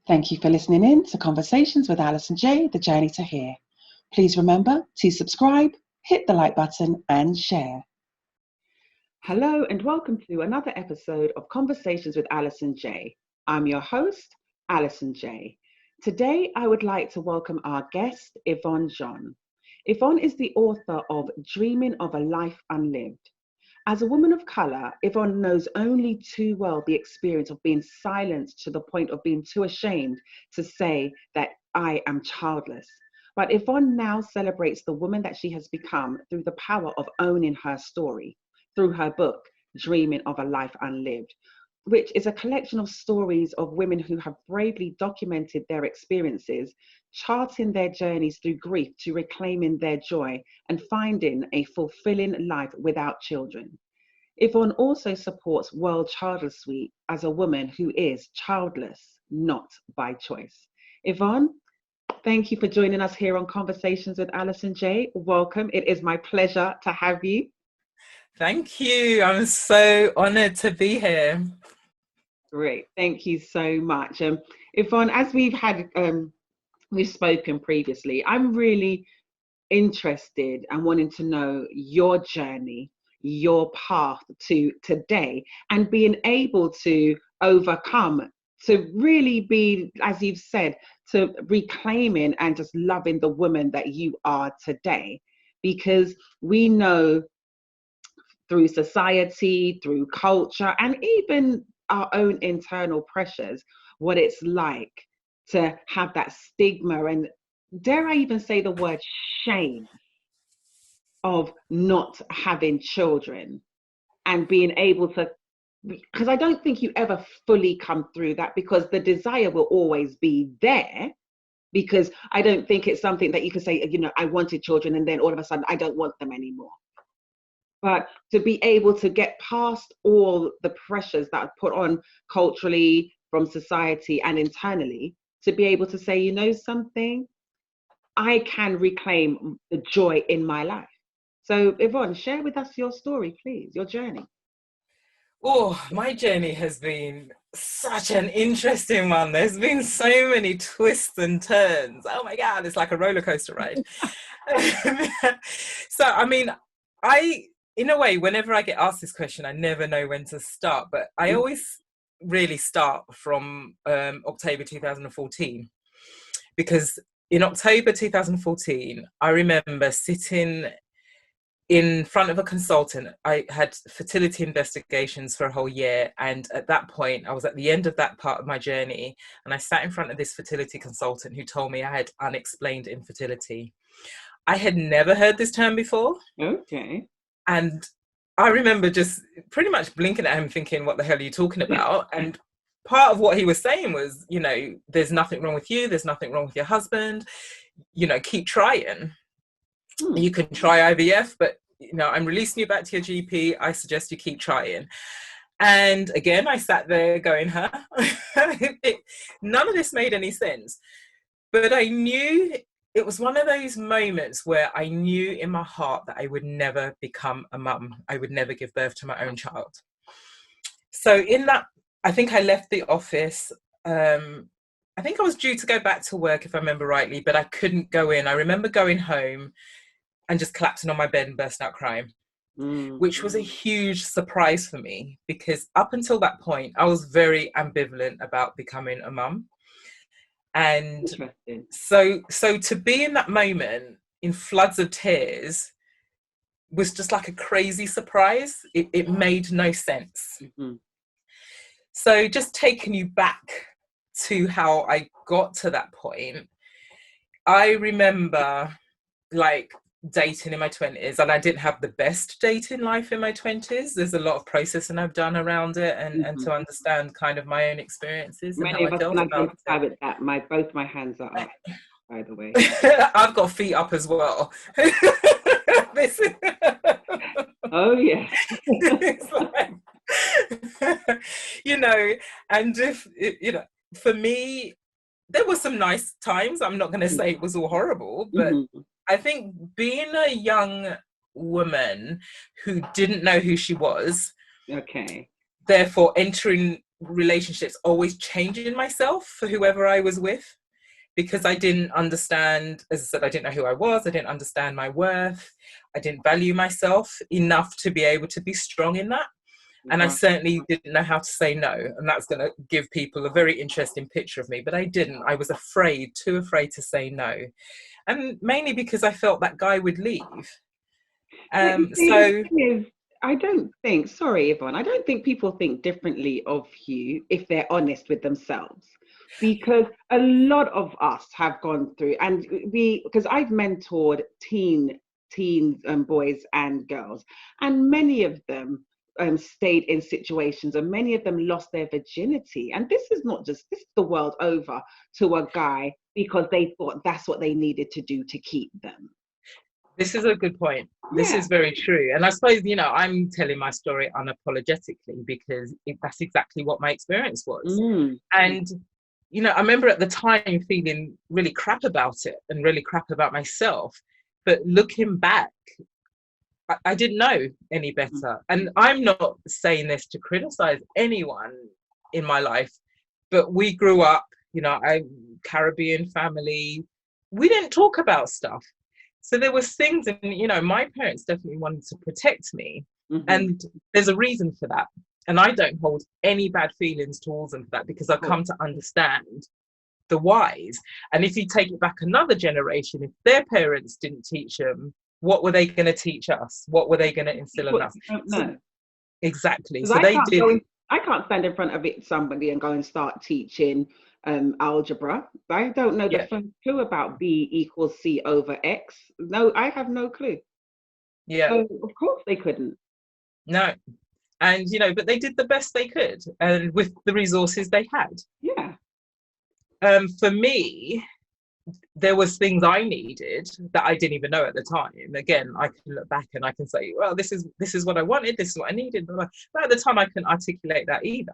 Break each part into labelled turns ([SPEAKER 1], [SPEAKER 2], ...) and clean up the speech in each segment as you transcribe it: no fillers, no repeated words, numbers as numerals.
[SPEAKER 1] Thank you for listening in to Conversations with Alison Jaye, The Journey to Here. Please remember to subscribe, hit the like button and share. Hello and welcome to another episode of Conversations with Alison Jaye. I'm your host, Alison Jaye. Today, I would like to welcome our guest, Yvonne. Yvonne is the author of Dreaming of a Life Unlived. As a woman of colour, Yvonne knows only too well the experience of being silenced to the point of being too ashamed to say that I am childless. But Yvonne now celebrates the woman that she has become through the power of owning her story, through her book, Dreaming of a Life Unlived, which is a collection of stories of women who have bravely documented their experiences, charting their journeys through grief to reclaiming their joy and finding a fulfilling life without children. Yvonne also supports World Childless Week as a woman who is childless, not by choice. Yvonne, thank you for joining us here on Conversations with Alison Jaye. Welcome. It is my pleasure to have you.
[SPEAKER 2] Thank you. I'm so honoured to be here.
[SPEAKER 1] Great. Thank you so much. Yvonne, as we've spoken previously, I'm really interested and wanting to know your journey, your path to today, and being able to overcome, to really be, as you've said, to reclaiming and just loving the woman that you are today. Because we know through society, through culture, and even our own internal pressures, what it's like to have that stigma and, dare I even say the word, shame of not having children and being able to, because I don't think you ever fully come through that, because the desire will always be there, because I don't think it's something that you can say, you know, I wanted children and then all of a sudden I don't want them anymore. But to be able to get past all the pressures that are put on culturally, from society and internally, to be able to say, you know something, I can reclaim the joy in my life. So Yvonne, share with us your story, please, your journey.
[SPEAKER 2] Oh, my journey has been such an interesting one. There's been so many twists and turns. Oh my God, it's like a roller coaster ride. So, I mean, in a way, whenever I get asked this question, I never know when to start, but I always really start from October 2014, because in October 2014, I remember sitting in front of a consultant. I had fertility investigations for a whole year, and at that point, I was at the end of that part of my journey, and I sat in front of this fertility consultant who told me I had unexplained infertility. I had never heard this term before.
[SPEAKER 1] Okay.
[SPEAKER 2] And I remember just pretty much blinking at him thinking, what the hell are you talking about? And part of what he was saying was, you know, there's nothing wrong with you. There's nothing wrong with your husband. You know, keep trying. You can try IVF, but, you know, I'm releasing you back to your GP. I suggest you keep trying. And again, I sat there going, huh? None of this made any sense. But I knew it was one of those moments where I knew in my heart that I would never become a mum. I would never give birth to my own child. So in that, I think I left the office. I think I was due to go back to work, if I remember rightly, but I couldn't go in. I remember going home and just collapsing on my bed and bursting out crying, which was a huge surprise for me, because up until that point, I was very ambivalent about becoming a mum. And so to be in that moment in floods of tears was just like a crazy surprise. It made no sense. So just taking you back to how I got to that point, I remember like dating in my 20s, and I didn't have the best dating life in my 20s. There's a lot of processing I've done around it, and to understand kind of my own experiences.
[SPEAKER 1] Many of us can identify with that. Both my hands are up, by the way.
[SPEAKER 2] I've got feet up as well.
[SPEAKER 1] Oh yeah.
[SPEAKER 2] You know, and if you know, for me, there were some nice times. I'm not going to say it was all horrible, but I think being a young woman who didn't know who she was,
[SPEAKER 1] okay,
[SPEAKER 2] therefore entering relationships always changing myself for whoever I was with, because I didn't understand, as I said, I didn't know who I was. I didn't understand my worth. I didn't value myself enough to be able to be strong in that. And I certainly didn't know how to say no. And that's going to give people a very interesting picture of me. But I didn't. I was afraid, too afraid to say no. And mainly because I felt that guy would leave.
[SPEAKER 1] The thing is, I don't think, sorry, Yvonne, I don't think people think differently of you if they're honest with themselves. Because a lot of us have gone through, and because I've mentored teens, boys and girls, and many of them stayed in situations, and many of them lost their virginity. And this is the world over, to a guy because they thought that's what they needed to do to keep them.
[SPEAKER 2] This is a good point. This is very true. And I suppose, I'm telling my story unapologetically because that's exactly what my experience was. And, I remember at the time feeling really crap about it and really crap about myself. But looking back, I didn't know any better. And I'm not saying this to criticize anyone in my life, but we grew up, Caribbean family. We didn't talk about stuff. So there was things, and, my parents definitely wanted to protect me. And there's a reason for that. And I don't hold any bad feelings towards them for that, because I've come to understand the whys. And if you take it back another generation, if their parents didn't teach them, what were they going to teach us? What were they going to instill in us? Exactly. So they did.
[SPEAKER 1] I can't stand in front of somebody and go and start teaching algebra. I don't know the first clue about B equals C over X. No, I have no clue.
[SPEAKER 2] Yeah.
[SPEAKER 1] So of course they couldn't.
[SPEAKER 2] No. And, but they did the best they could, and with the resources they had.
[SPEAKER 1] Yeah.
[SPEAKER 2] For me, there was things I needed that I didn't even know at the time. Again, I can look back and I can say, well, this is what I wanted, this is what I needed. But at the time, I couldn't articulate that either.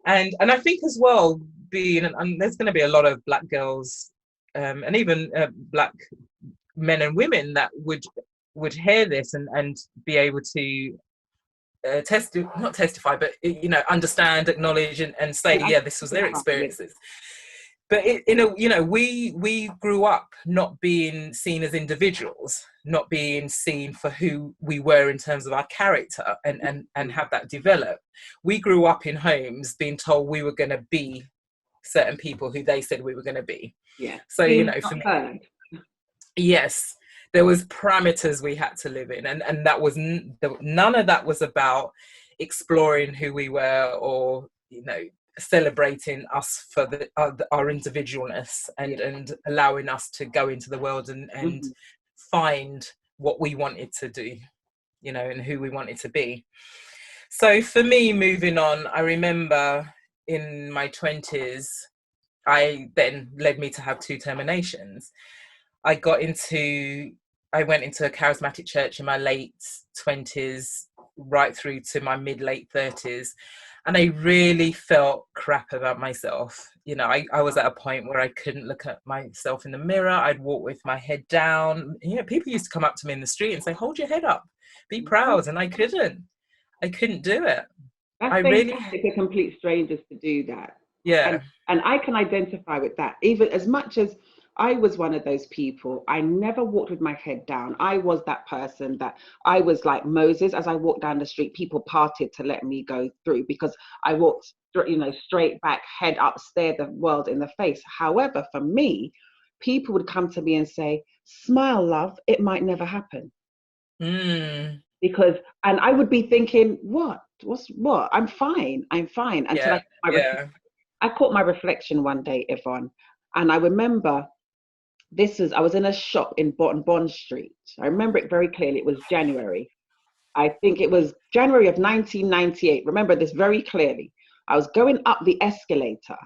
[SPEAKER 2] And I think as well, and there's going to be a lot of Black girls and even Black men and women that would hear this and be able to not testify, but understand, acknowledge, and say, this was their experiences. But we grew up not being seen as individuals, not being seen for who we were in terms of our character, and have that develop. We grew up in homes being told we were going to be certain people who they said we were going to be.
[SPEAKER 1] Yeah.
[SPEAKER 2] So for me, yes, there was parameters we had to live in, and that was none of that was about exploring who we were, or celebrating us for our individualness, and allowing us to go into the world and find what we wanted to do, and who we wanted to be. So for me, moving on, I remember in my 20s, then led me to have 2 terminations. I went into a charismatic church in my late 20s, right through to my mid-late 30s. And I really felt crap about myself. I was at a point where I couldn't look at myself in the mirror. I'd walk with my head down. People used to come up to me in the street and say, hold your head up, be proud. And I couldn't do it.
[SPEAKER 1] That's fantastic for complete strangers to do that.
[SPEAKER 2] Yeah.
[SPEAKER 1] And I can identify with that. Even as much as I was one of those people, I never walked with my head down. I was that person that I was like Moses. As I walked down the street, people parted to let me go through, because I walked, straight back, head up, stared the world in the face. However, for me, people would come to me and say, smile, love, it might never happen. Because, and I would be thinking, what? I'm fine. Until I caught my reflection one day, Yvonne, and I remember I was in a shop in Bond Street. I remember it very clearly. It was January. I think it was January of 1998. Remember this very clearly. I was going up the escalator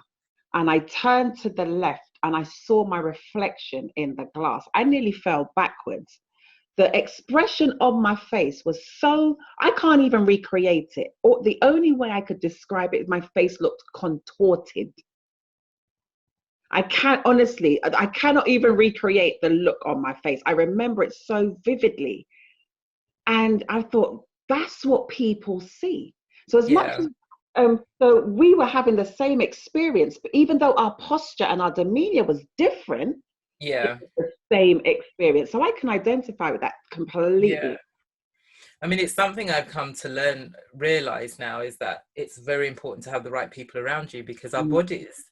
[SPEAKER 1] and I turned to the left and I saw my reflection in the glass. I nearly fell backwards. The expression of my face was I can't even recreate it. Or the only way I could describe it is my face looked contorted. I cannot even recreate the look on my face. I remember it so vividly. And I thought, that's what people see. So as much as So we were having the same experience, but even though our posture and our demeanor was different, it
[SPEAKER 2] Yeah.
[SPEAKER 1] was the same experience. So I can identify with that
[SPEAKER 2] Yeah.
[SPEAKER 1] completely.
[SPEAKER 2] I mean, it's something I've come to realize now, is that it's very important to have the right people around you, because our
[SPEAKER 1] Mm,
[SPEAKER 2] bodies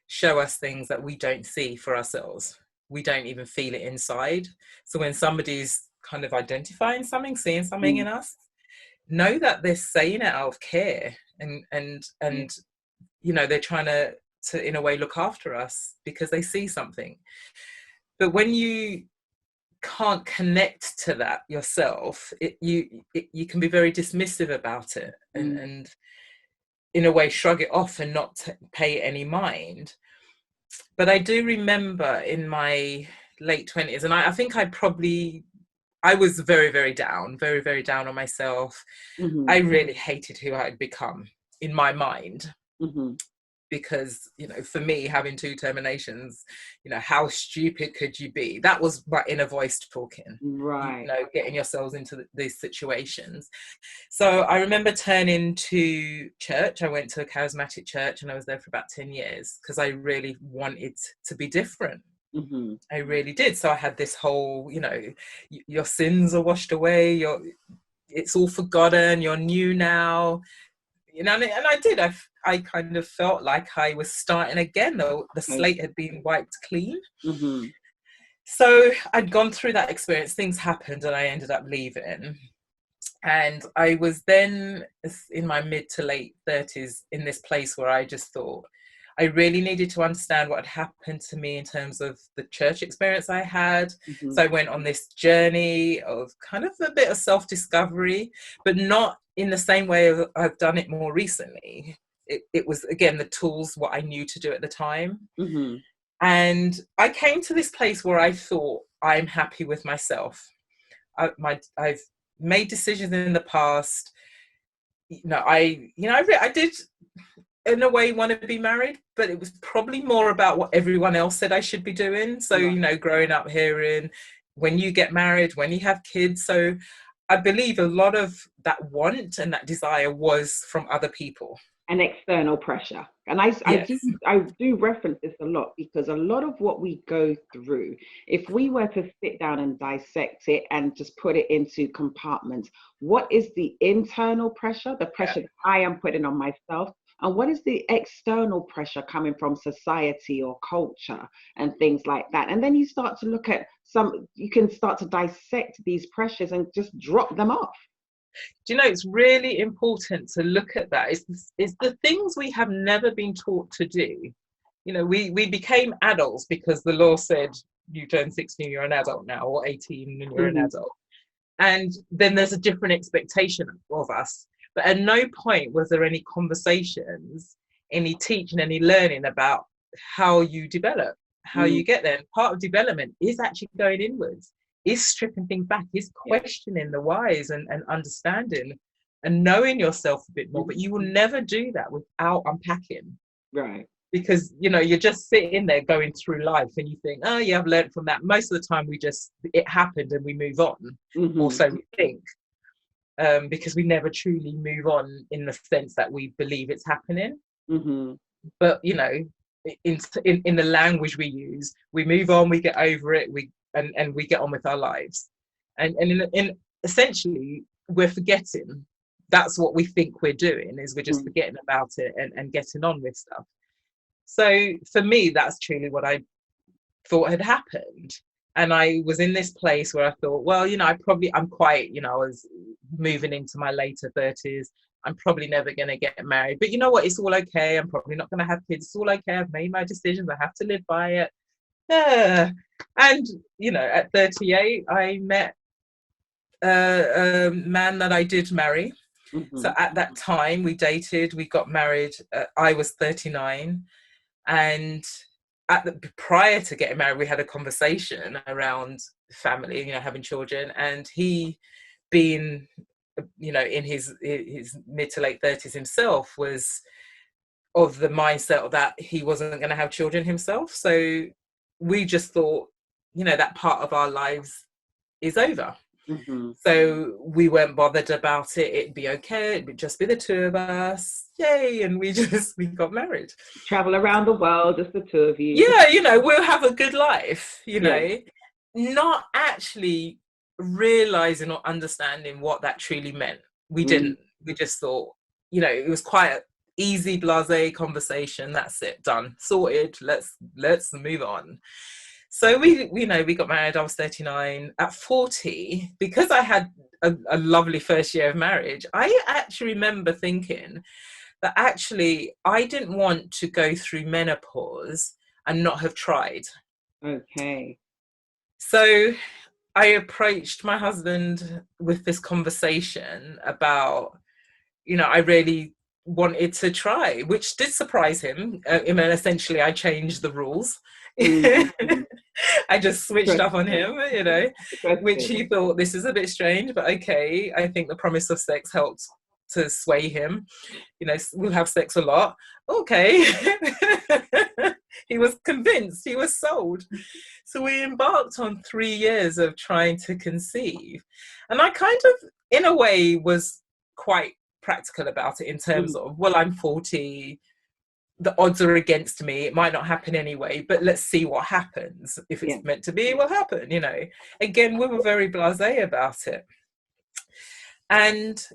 [SPEAKER 2] show us things that we don't see for ourselves. We don't even feel it inside. So when somebody's kind of identifying something, seeing something
[SPEAKER 1] mm,
[SPEAKER 2] in us, know that they're saying it out of care,
[SPEAKER 1] yeah.
[SPEAKER 2] and they're trying to in a way look after us because they see something. But when you can't connect to that yourself, you can be very dismissive about it,
[SPEAKER 1] Mm,
[SPEAKER 2] and in a way shrug it off and not pay any mind. But I do remember in my late 20s, and I think I was very, very down, very, very down on myself. I
[SPEAKER 1] mhm,
[SPEAKER 2] really hated who I had become in my mind,
[SPEAKER 1] mhm.
[SPEAKER 2] because for me, having two terminations, how stupid could you be? That was my inner voice talking,
[SPEAKER 1] Right.
[SPEAKER 2] getting yourselves into these situations. So I remember turning to church. I went to a charismatic church, and I was there for about 10 years because I really wanted to be different.
[SPEAKER 1] Mhm.
[SPEAKER 2] I really did. So I had this whole, your sins are washed away, it's all forgotten, you're new now. And I did. I kind of felt like I was starting again, though the
[SPEAKER 1] Okay.
[SPEAKER 2] slate had been wiped clean.
[SPEAKER 1] Mhm.
[SPEAKER 2] So I'd gone through that experience. Things happened, and I ended up leaving. And I was then in my mid to late 30s in this place where I just thought I really needed to understand what had happened to me in terms of the church experience I had.
[SPEAKER 1] Mhm.
[SPEAKER 2] So I went on this journey of kind of a bit of self-discovery, but not in the same way I've done it more recently. It was, again, the tools, what I knew to do at the time.
[SPEAKER 1] Mhm.
[SPEAKER 2] And I came to this place where I thought, I'm happy with myself. I've made decisions in the past. I did in a way want to be married, but it was probably more about what everyone else said I should be doing. So,
[SPEAKER 1] Right.
[SPEAKER 2] growing up hearing, when you get married, when you have kids. So I believe a lot of that want and that desire was from other people.
[SPEAKER 1] And external pressure. And
[SPEAKER 2] Yes.
[SPEAKER 1] I do reference this a lot because a lot of what we go through, if we were to sit down and dissect it and just put it into compartments, what is the internal pressure, the
[SPEAKER 2] Yeah.
[SPEAKER 1] pressure that I am putting on myself? And what is the external pressure coming from society or culture and things like that? And then you start to look at you can start to dissect these pressures and just drop them off.
[SPEAKER 2] Do you know, it's really important to look at that. It's the things we have never been taught to do. We became adults because the law said you turn 16, you're an adult now, or 18 and you're an
[SPEAKER 1] Mhm.
[SPEAKER 2] adult. And then there's a different expectation of us. But at no point was there any conversations, any teaching, any learning about how you develop, how
[SPEAKER 1] Mm.
[SPEAKER 2] you get there. And part of development is actually going inwards, is stripping things back, is
[SPEAKER 1] Yeah.
[SPEAKER 2] questioning the whys, and understanding and knowing yourself a bit more. But you will never do that without unpacking,
[SPEAKER 1] Right.
[SPEAKER 2] because you're just sitting there going through life and you think, oh yeah, I've learned from that. Most of the time it happened and we move on, or
[SPEAKER 1] Mhm.
[SPEAKER 2] so we think, because we never truly move on in the sense that we believe it's happening.
[SPEAKER 1] Mhm.
[SPEAKER 2] But in the language we use, we move on, we get over it, and we get on with our lives. And in essentially, we're forgetting. That's what we think we're doing, is we're just
[SPEAKER 1] Mhm.
[SPEAKER 2] forgetting about it, and getting on with stuff. So for me, that's truly what I thought had happened. And I was in this place where I thought, well, I'm quite, I was moving into my later 30s. I'm probably never going to get married. But you know what? It's all okay. I'm probably not going to have kids. It's all okay. I've made my decisions. I have to live by it. Yeah. And, at 38, I met a man that I did marry. So
[SPEAKER 1] Mhm.
[SPEAKER 2] at that time, we dated, we got married. I was 39. And prior to getting married, we had a conversation around family, having children. And he, being, in his mid to late 30s himself, was of the mindset that he wasn't going to have children himself. So we just thought, that part of our lives is over.
[SPEAKER 1] Mm-hmm.
[SPEAKER 2] So we weren't bothered about it. It'd be okay. It'd just be the two of us. Yay. And we got married.
[SPEAKER 1] Travel around the world, just the two of you.
[SPEAKER 2] Yeah, we'll have a good life,
[SPEAKER 1] Yeah.
[SPEAKER 2] not actually realizing or understanding what that truly meant. We didn't. We just thought, it was quite an easy, blasé conversation. That's it, done, sorted. Let's move on. So we got married. I was 39. At 40, because I had a lovely first year of marriage, I actually remember thinking that actually I didn't want to go through menopause and not have tried.
[SPEAKER 1] Okay.
[SPEAKER 2] So I approached my husband with this conversation about, I really wanted to try, which did surprise him. Essentially, I changed the rules.
[SPEAKER 1] Mm-hmm.
[SPEAKER 2] I just switched up on him, which he thought, this is a bit strange, but okay. I think the promise of sex helped to sway him. We'll have sex a lot. Okay. He was convinced, he was sold. So we embarked on 3 years of trying to conceive. And I kind of, in a way, was quite practical about it in terms of, well, I'm 40, the odds are against me, it might not happen anyway, but let's see what happens. If it's meant to be, it will happen, Again, we were very blasé about it. And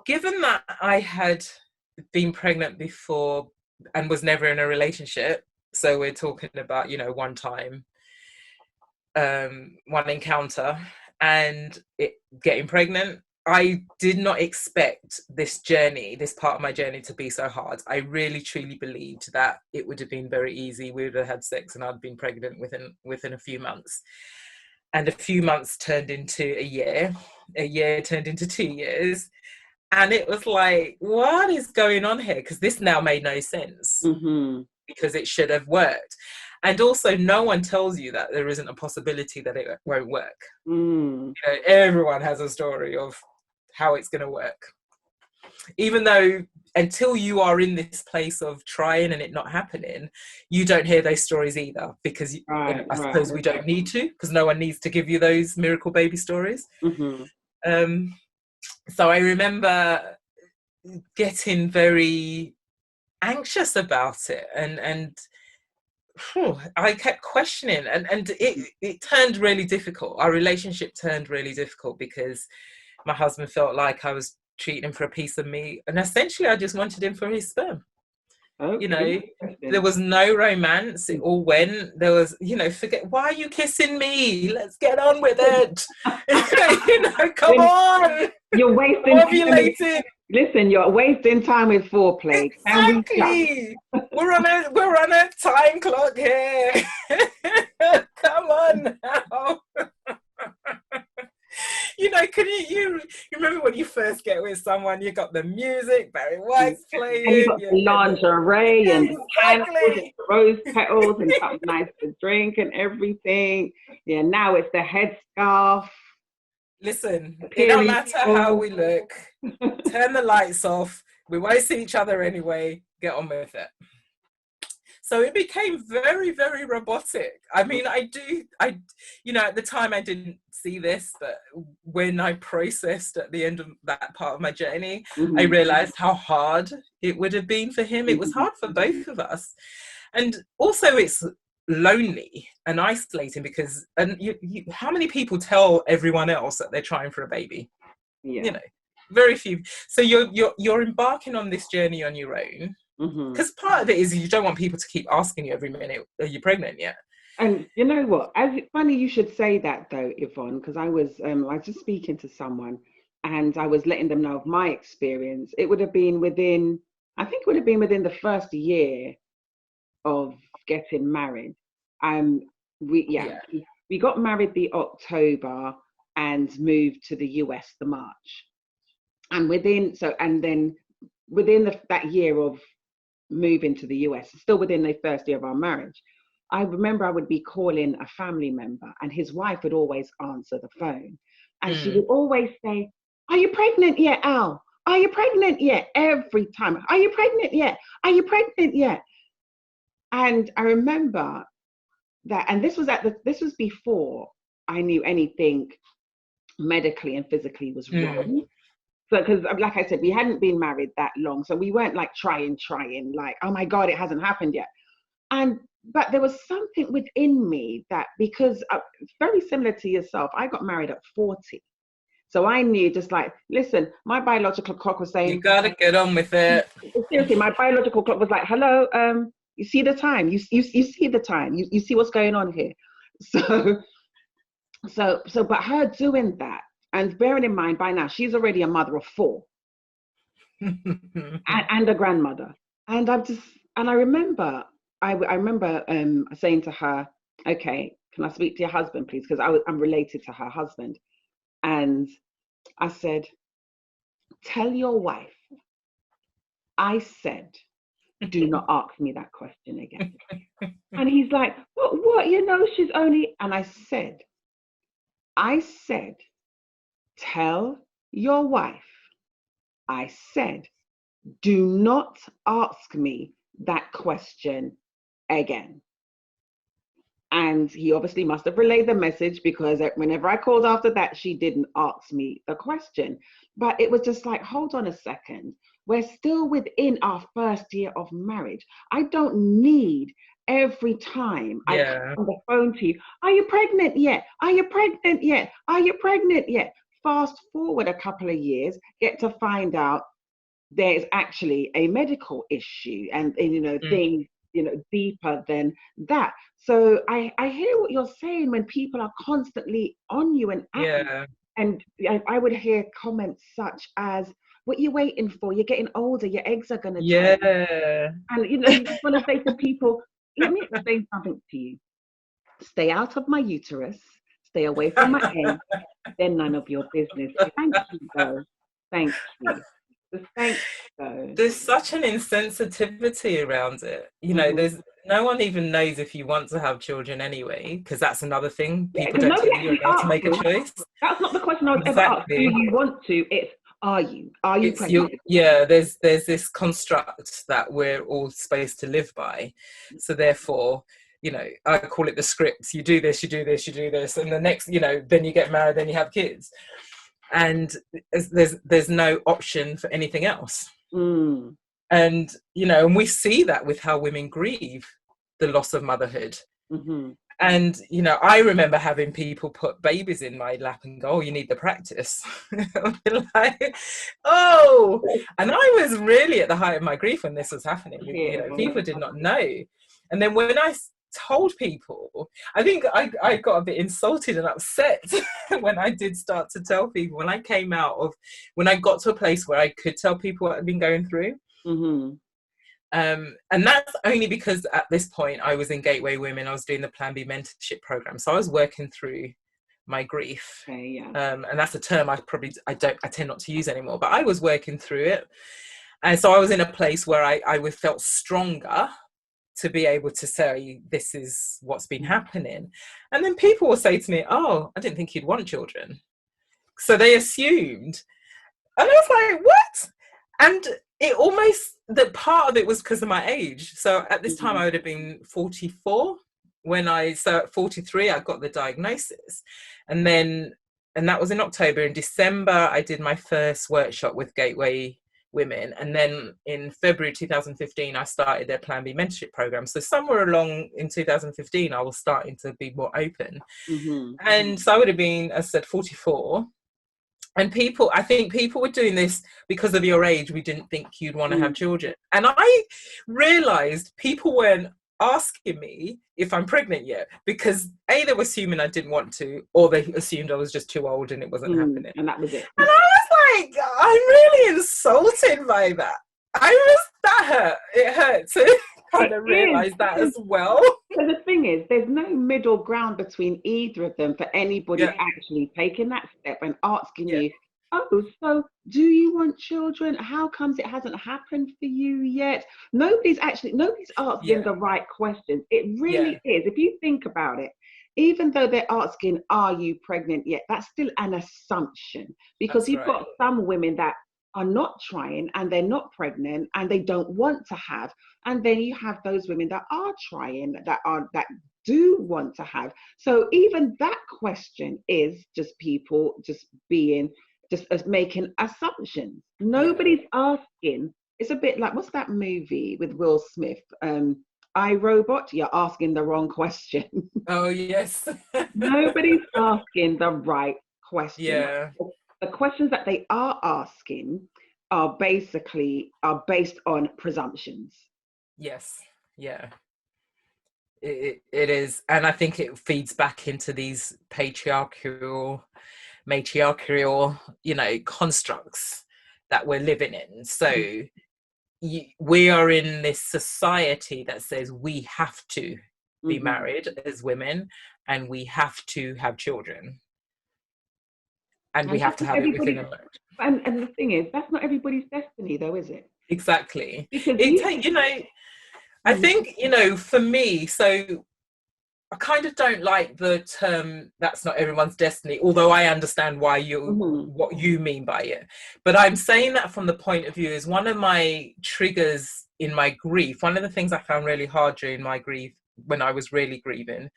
[SPEAKER 2] given that I had been pregnant before and was never in a relationship, so we're talking about, one time, one encounter, and getting pregnant, I did not expect this part of my journey to be so hard. I really, truly believed that it would have been very easy. We would have had sex and I'd been pregnant within a few months. And a few months turned into a year turned into 2 years. And it was like, what is going on here? Because this now made no sense, because it should have worked. And also, no one tells you that there isn't a possibility that it won't work. Everyone has a story of how it's going to work. Even though, until you are in this place of trying and it not happening, you don't hear those stories either, because I suppose we don't need to, because no one needs to give you those miracle baby stories. So I remember getting very anxious about it, and I kept questioning, and it turned really difficult. Our relationship turned really difficult because my husband felt like I was treating him for a piece of me, and essentially I just wanted him for his sperm. There was no romance. It all went. There was, forget, why are you kissing me? Let's get on with it. Come on.
[SPEAKER 1] You're wasting
[SPEAKER 2] ovulating.
[SPEAKER 1] Listen, you're wasting time with foreplay.
[SPEAKER 2] Exactly. We're on a time clock here. Come on now. Can you remember when you first get with someone, you got the music, Barry White's playing,
[SPEAKER 1] and you got the lingerie and the candles and the rose petals and something nice to drink and everything. Yeah, now it's the headscarf.
[SPEAKER 2] Listen, it don't matter how we look. Turn the lights off. We won't see each other anyway. Get on with it. So it became very, very robotic. I mean, at the time I didn't see this, but when I processed at the end of that part of my journey, I realized how hard it would have been for him. It was hard for both of us. And also it's lonely and isolating because, how many people tell everyone else that they're trying for a baby? Very few. So you're embarking on this journey on your own. Because part of it is you don't want people to keep asking you every minute, are you pregnant yet?
[SPEAKER 1] And you know what? Funny you should say that though, Yvonne, because I was just speaking to someone and I was letting them know of my experience. It would have been within the first year of getting married. We got married the October and moved to the US the March. And then within that year of moving to the US, still within the first year of our marriage, I remember I would be calling a family member and his wife would always answer the phone. And she would always say, are you pregnant yet, Al? Are you pregnant yet? Every time. Are you pregnant yet? Are you pregnant yet? And I remember that, and this was before I knew anything medically and physically was wrong. So, because like I said, we hadn't been married that long, so we weren't like trying, like, oh my God, it hasn't happened yet. But there was something within me that, because very similar to yourself, I got married at 40. So I knew, just like, listen, my biological clock was saying,
[SPEAKER 2] you gotta get on with it.
[SPEAKER 1] Seriously, my biological clock was like, hello, you see the time, you see the time, you see what's going on here. So, but her doing that, and bearing in mind, by now, she's already a mother of 4 and a grandmother. And I remember saying to her, okay, can I speak to your husband, please? Because I'm related to her husband. And I said, tell your wife, I said, do not ask me that question again. And he's like, what? You know, she's only, and I said, tell your wife, I said, do not ask me that question again. And he obviously must have relayed the message, because whenever I called after that, she didn't ask me the question. But it was just like, hold on a second. We're still within our first year of marriage. I don't need every time I come on the phone to you, are you pregnant yet? Are you pregnant yet? Are you pregnant yet? Fast forward a couple of years, get to find out there's actually a medical issue and you know, things, you know, deeper than that. So I hear what you're saying when people are constantly on you and at you. And I would hear comments such as, what are you waiting for? You're getting older, your eggs are going to change. And you know, you just want to say to people, let me explain something to you. Stay out of my uterus, stay away from my eggs, they're none of your business. Thank you, though. Thank you.
[SPEAKER 2] There's such an insensitivity around it. You know, there's no one even knows if you want to have children anyway, because that's another thing. People don't tell you about to make a choice.
[SPEAKER 1] That's not the question I was ever asked. Do you want to? It's, are you pregnant?
[SPEAKER 2] There's this construct that we're all supposed to live by. So therefore, you know, I call it the scripts. You do this, you do this, you do this, and the next, you know, then you get married, then you have kids. And there's no option for anything else. And you know, and we see that with how women grieve the loss of motherhood. And you know, I remember having people put babies in my lap and go, oh, you need the practice. Like, oh, and I was really at the height of my grief when this was happening. You know, people did not know. And then when I told people, I think I got a bit insulted and upset when I did start to tell people, when I got to a place where I could tell people what I'd been going through. And that's only because at this point I was in Gateway Women, I was doing the Plan B mentorship program, so I was working through my grief. And that's a term I tend not to use anymore, but I was working through it, and so I was in a place where I felt stronger to be able to say, this is what's been happening. And then people will say to me, oh, I didn't think you'd want children. So they assumed. And I was like, what? And it almost, that part of it was because of my age. So at this time I would have been 44. So at 43, I got the diagnosis. And that was in October. In December, I did my first workshop with Gateway Women, and then in February 2015 I started their Plan B mentorship program. So somewhere along in 2015 I was starting to be more open. And so I would have been, as I said, 44. And I think people were doing this because of your age. We didn't think you'd want to have children. And I realized people weren't asking me if I'm pregnant yet, because they were assuming I didn't want to, or they assumed I was just too old and it wasn't happening.
[SPEAKER 1] And that was it.
[SPEAKER 2] And I was like, I'm really insulted by that. That hurt. It hurt to kind of realize that as well.
[SPEAKER 1] So the thing is, there's no middle ground between either of them for anybody actually taking that step and asking you, oh, so do you want children? How comes it hasn't happened for you yet? Nobody's asking the right questions. It really is. If you think about it, even though they're asking, are you pregnant yet? That's still an assumption, because you've got some women that are not trying and they're not pregnant and they don't want to have. And then you have those women that are trying, that do want to have. So even that question is just people just being, just making assumptions. Nobody's asking. It's a bit like, what's that movie with Will Smith? I, Robot? You're asking the wrong question.
[SPEAKER 2] Oh, yes.
[SPEAKER 1] Nobody's asking the right question.
[SPEAKER 2] Yeah.
[SPEAKER 1] The questions that they are asking are based on presumptions.
[SPEAKER 2] Yes. Yeah. It is. And I think it feeds back into these matriarchal, constructs that we're living in. So we are in this society that says we have to be married as women and we have to have children. And we have to have it within a marriage.
[SPEAKER 1] And the thing is, that's not everybody's destiny, though, is it?
[SPEAKER 2] Exactly.
[SPEAKER 1] Because
[SPEAKER 2] I think, for me, so I kind of don't like the term "that's not everyone's destiny," although I understand why what you mean by it. But I'm saying that from the point of view is one of my triggers in my grief. One of the things I found really hard during my grief, when I was really grieving,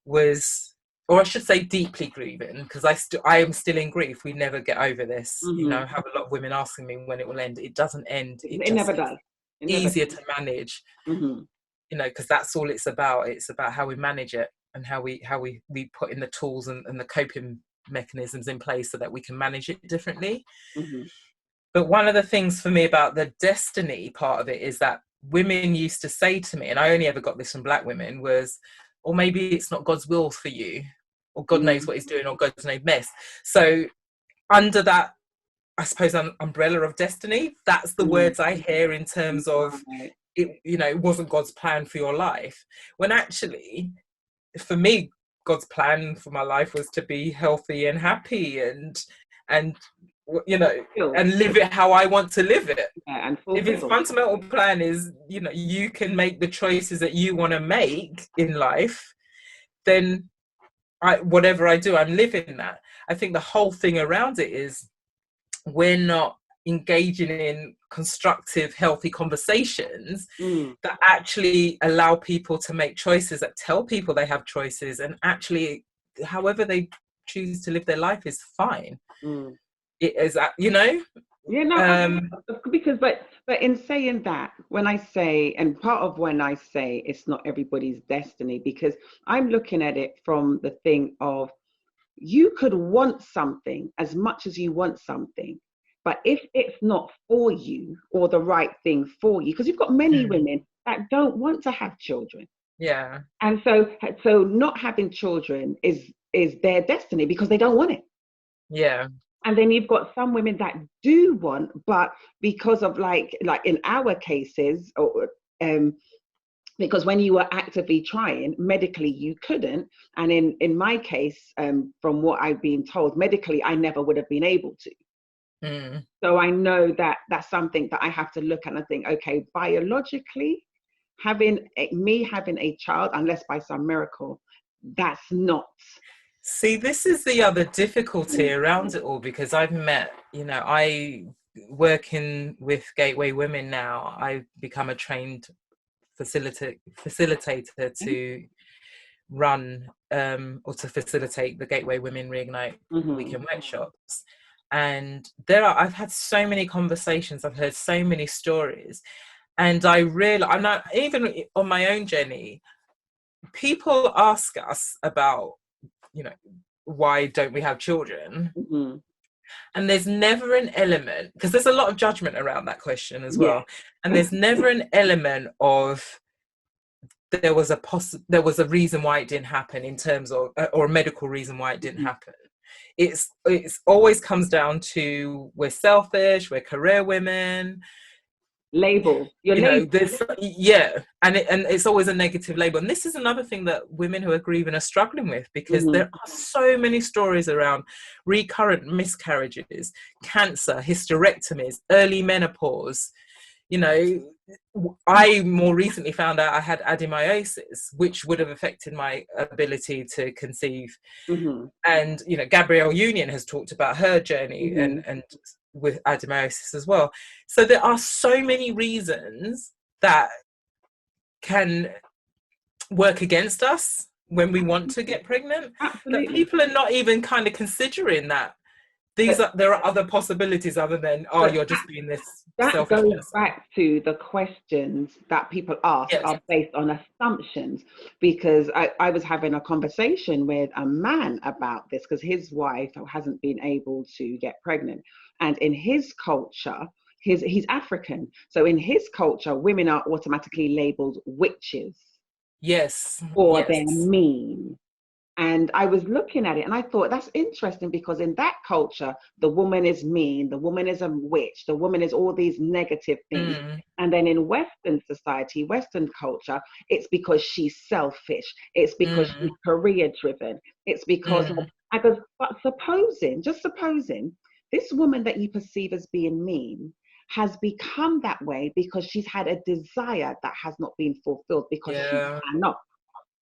[SPEAKER 2] was, or I should say deeply grieving, because I am still in grief. We never get over this. I have a lot of women asking me when it will end. It doesn't end.
[SPEAKER 1] It never does.
[SPEAKER 2] Easier to manage, because that's all it's about. It's about how we manage it and how we put in the tools and the coping mechanisms in place so that we can manage it differently. But one of the things for me about the destiny part of it is that women used to say to me, and I only ever got this from Black women, was, or maybe it's not God's will for you, or God knows what he's doing, or God's no mess. So under that, I suppose, umbrella of destiny, that's the words I hear in terms of it wasn't God's plan for your life. When actually, for me, God's plan for my life was to be healthy and happy and live it how I want to live it. And if his fundamental plan is, you can make the choices that you want to make in life, then whatever I do, I'm living that. I think the whole thing around it is we're not engaging in constructive, healthy conversations that actually allow people to make choices, that tell people they have choices, and actually however they choose to live their life is fine. It is,
[SPEAKER 1] because but in saying that, when I say it's not everybody's destiny, because I'm looking at it from the thing of, you could want something as much as you want something, but if it's not for you or the right thing for you, because you've got many women that don't want to have children.
[SPEAKER 2] Yeah.
[SPEAKER 1] And so not having children is their destiny because they don't want it.
[SPEAKER 2] Yeah.
[SPEAKER 1] And then you've got some women that do want, but because of like in our cases, or because when you were actively trying, medically you couldn't. And in my case, from what I've been told, medically I never would have been able to. So I know that that's something that I have to look at and think, okay, biologically, having a child, unless by some miracle, that's not.
[SPEAKER 2] See, this is the other difficulty around it all, because I've met, I working with Gateway Women now, I've become a trained facilitator to run or to facilitate the Gateway Women Reignite weekend workshops. And I've had so many conversations, I've heard so many stories, and I realize, I'm not even on my own journey, people ask us about, why don't we have children? And there's never an element, because there's a lot of judgment around that question as well. And there's never an element of there was a reason why it didn't happen, in terms of, or a medical reason why it didn't happen. It's always comes down to, we're selfish, we're career women.
[SPEAKER 1] Label.
[SPEAKER 2] And it's always a negative label. And this is another thing that women who are grieving are struggling with, because there are so many stories around recurrent miscarriages, cancer, hysterectomies, early menopause. I more recently found out I had adenomyosis, which would have affected my ability to conceive. And Gabrielle Union has talked about her journey and with adenomyosis as well. So there are so many reasons that can work against us when we want to get pregnant.
[SPEAKER 1] Absolutely.
[SPEAKER 2] That people are not even kind of considering that there are other possibilities other than, you're just being this
[SPEAKER 1] that
[SPEAKER 2] selfish
[SPEAKER 1] goes
[SPEAKER 2] person.
[SPEAKER 1] back to the questions that people ask
[SPEAKER 2] Yes.
[SPEAKER 1] are based on assumptions, because I was having a conversation with a man about this because his wife hasn't been able to get pregnant, and in his culture, he's African, so in his culture women are automatically labeled witches.
[SPEAKER 2] Yes.
[SPEAKER 1] Or
[SPEAKER 2] yes.
[SPEAKER 1] they're mean. And I was looking at it and I thought that's interesting, because in that culture, the woman is mean, the woman is a witch, the woman is all these negative things. And then in Western society, Western culture, it's because she's selfish. It's because she's career driven. It's because I goes, but supposing this woman that you perceive as being mean has become that way because she's had a desire that has not been fulfilled because she cannot.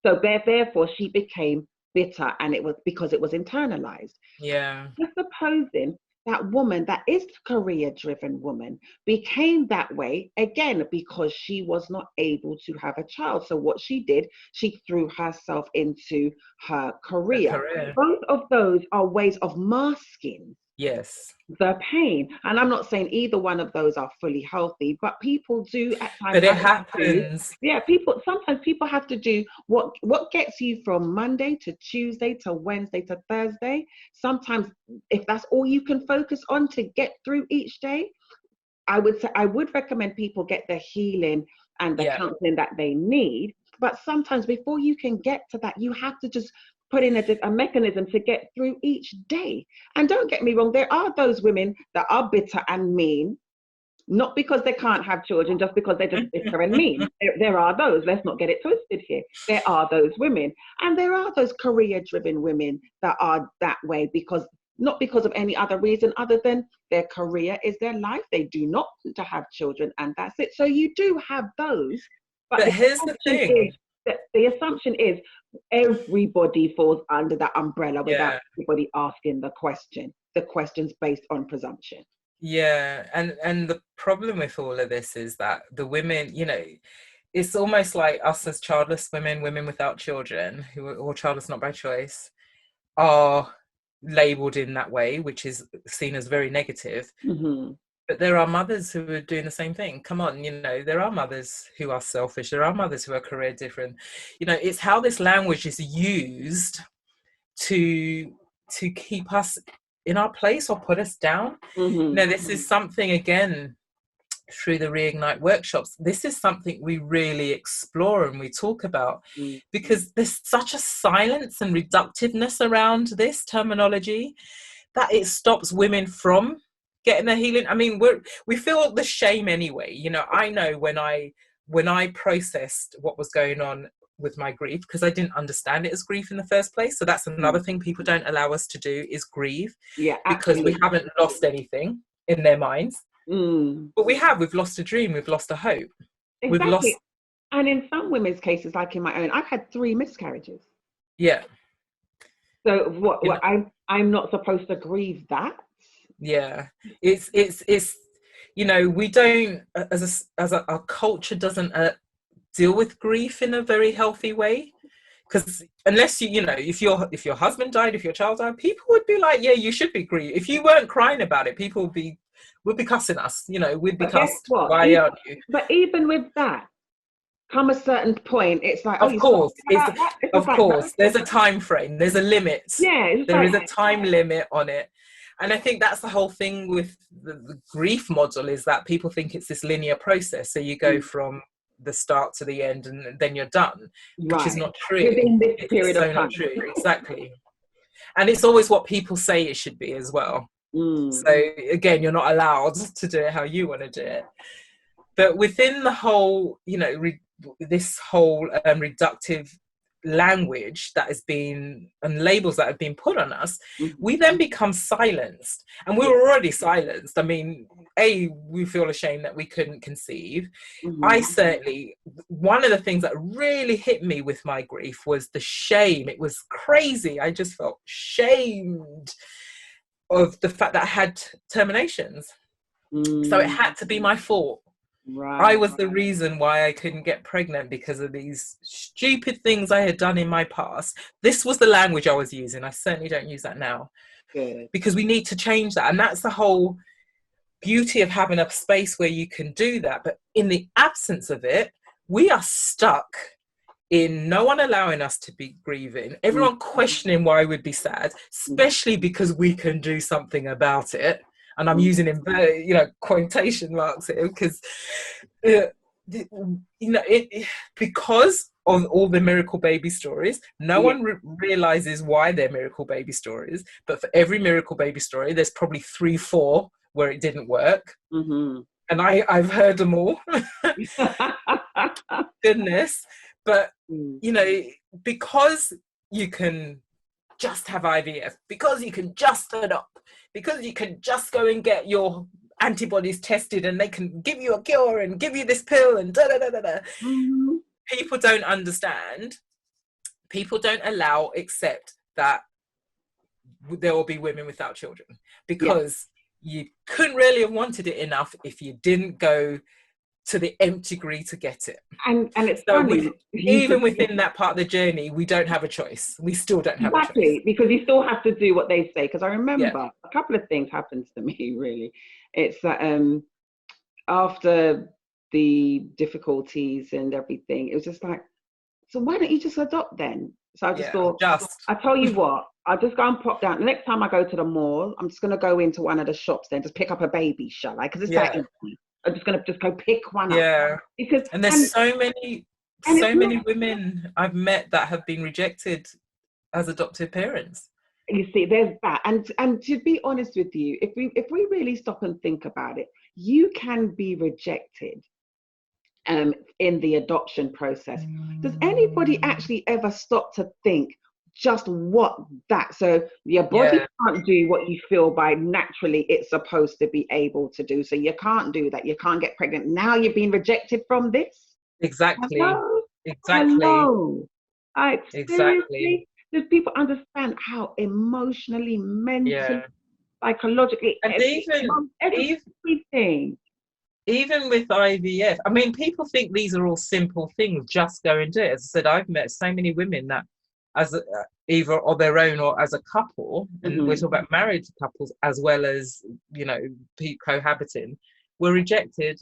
[SPEAKER 1] So therefore she became bitter, and it was because it was internalized.
[SPEAKER 2] Yeah.
[SPEAKER 1] Just supposing that woman that is career driven woman became that way again because she was not able to have a child. So what she did, she threw herself into her career. Both of those are ways of masking the pain. And I'm not saying either one of those are fully healthy, but people do at times.
[SPEAKER 2] But it happens.
[SPEAKER 1] Sometimes people have to do what gets you from Monday to Tuesday to Wednesday to Thursday. Sometimes if that's all you can focus on to get through each day, I would recommend people get the healing and the counseling that they need. But sometimes before you can get to that, you have to just put in a mechanism to get through each day. And don't get me wrong, there are those women that are bitter and mean, not because they can't have children, just because they're just bitter and mean. There are those, let's not get it twisted here. There are those women. And there are those career-driven women that are that way not because of any other reason other than their career is their life. They do not want to have children, and that's it. So you do have those.
[SPEAKER 2] But here's the thing.
[SPEAKER 1] The assumption is everybody falls under that umbrella without anybody asking the question. The question's based on presumption.
[SPEAKER 2] Yeah, and the problem with all of this is that the women, it's almost like us as childless women without children, who are all childless not by choice, are labeled in that way, which is seen as very negative. But there are mothers who are doing the same thing. Come on, there are mothers who are selfish. There are mothers who are career different. It's how this language is used to keep us in our place or put us down. This is something, again, through the Reignite workshops, this is something we really explore and we talk about, because there's such a silence and reductiveness around this terminology that it stops women from getting their healing. I mean, we feel the shame anyway. I know when I processed what was going on with my grief, because I didn't understand it as grief in the first place. So that's another thing people don't allow us to do, is grieve. Because we haven't lost anything in their minds. But we've lost a dream, we've lost a hope.
[SPEAKER 1] Exactly.
[SPEAKER 2] We've lost.
[SPEAKER 1] And in some women's cases, like in my own, I've had 3 miscarriages. So what I'm not supposed to grieve that?
[SPEAKER 2] It's we don't, as our culture doesn't deal with grief in a very healthy way, because unless if your husband died, if your child died, people would be like, you should be grieved. If you weren't crying about it, people would be cussing us. We'd be cussed. Why aren't you?
[SPEAKER 1] But even with that, come a certain point, it's like,
[SPEAKER 2] of course, there's a time frame, there's a limit. There is a time limit on it. And I think that's the whole thing with the grief model, is that people think it's this linear process. So you go from the start to the end and then you're done, which is not true.
[SPEAKER 1] Within this period of time.
[SPEAKER 2] Not true. Exactly. And it's always what people say it should be as well. So again, you're not allowed to do it how you want to do it. But within the whole, this whole reductive language that has been, and labels that have been put on us, we then become silenced. And we were already silenced. I mean, we feel ashamed that we couldn't conceive. I certainly, one of the things that really hit me with my grief was the shame. It was crazy. I just felt shamed. of the fact that I had terminations. So it had to be my fault.
[SPEAKER 1] Right.
[SPEAKER 2] I was the reason why I couldn't get pregnant, because of these stupid things I had done in my past. This was the language I was using. I certainly don't use that now.
[SPEAKER 1] Good.
[SPEAKER 2] Because we need to change that. And that's the whole beauty of having a space where you can do that. But in the absence of it, we are stuck in no one allowing us to be grieving, everyone questioning why we'd be sad, especially because we can do something about it. And I'm using quotation marks here, because because of all the miracle baby stories, no one realizes why they're miracle baby stories. But for every miracle baby story, there's probably 3-4 where it didn't work. And I've heard them all. Goodness. But because you can just have IVF, because you can just adopt, because you can just go and get your antibodies tested and they can give you a cure and give you this pill and people don't understand. People don't accept that there will be women without children, because you couldn't really have wanted it enough if you didn't go to the nth degree to get it. And it's so funny. Even within that part of the journey, we don't have a choice. We still don't have a choice.
[SPEAKER 1] Exactly, because you still have to do what they say. Because I remember a couple of things happened to me, really. It's that after the difficulties and everything, it was just like, so why don't you just adopt then? So I just thought, I tell you what, I'll just go and pop down. The next time I go to the mall, I'm just going to go into one of the shops then, just pick up a baby, shall I? Because it's that easy. I'm just going to go pick one up.
[SPEAKER 2] And there's so many women I've met that have been rejected as adoptive parents.
[SPEAKER 1] You see, there's that. And to be honest with you, if we really stop and think about it, you can be rejected in the adoption process. Does anybody actually ever stop to think just what that, so your body can't do what you feel by naturally it's supposed to be able to do, so you can't do that, you can't get pregnant, now you're being rejected from this?
[SPEAKER 2] Exactly.
[SPEAKER 1] Seriously, does people understand how emotionally, mentally, psychologically,
[SPEAKER 2] and
[SPEAKER 1] everything,
[SPEAKER 2] even with IVF, I mean, people think these are all simple things, just go and do it. As I said, I've met so many women that either on their own or as a couple, and we're talking about married couples as well as cohabiting, were rejected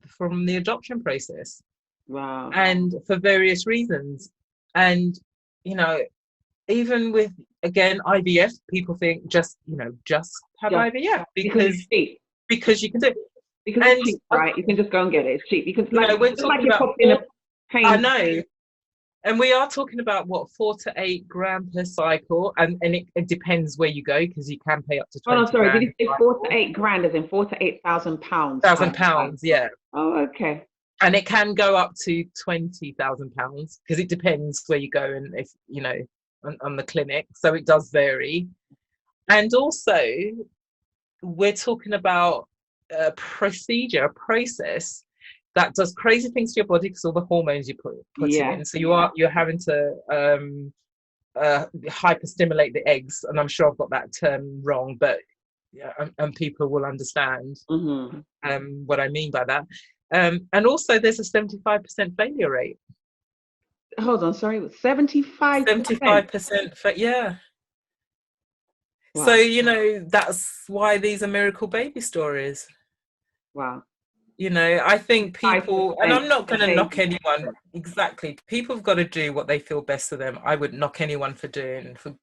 [SPEAKER 2] from the adoption process.
[SPEAKER 1] Wow.
[SPEAKER 2] And for various reasons. And even with, again, IVF, people think just have IVF because you can do it.
[SPEAKER 1] Because it's cheap, right? You can just go and get it. It's cheap. You can,
[SPEAKER 2] we're talking about I know. And we are talking about 4 to 8 grand per cycle, and it depends where you go, because you can pay up to 20.
[SPEAKER 1] Oh, sorry. Did you say 4 to 8 grand, as in 4 to 8,000 pounds?
[SPEAKER 2] £1,000, yeah.
[SPEAKER 1] Oh, okay.
[SPEAKER 2] And it can go up to £20,000 because it depends where you go and if on the clinic. So it does vary. And also, we're talking about a process that does crazy things to your body because all the hormones you put in. So you're having to hyperstimulate the eggs, and I'm sure I've got that term wrong, but and people will understand what I mean by that. And also, there's a 75% failure rate.
[SPEAKER 1] Hold on, sorry, 75%.
[SPEAKER 2] 75%, yeah. Wow. So that's why these are miracle baby stories.
[SPEAKER 1] Wow.
[SPEAKER 2] I think people, and I'm not going to knock anyone, exactly. People have got to do what they feel best for them. I would knock anyone for doing, for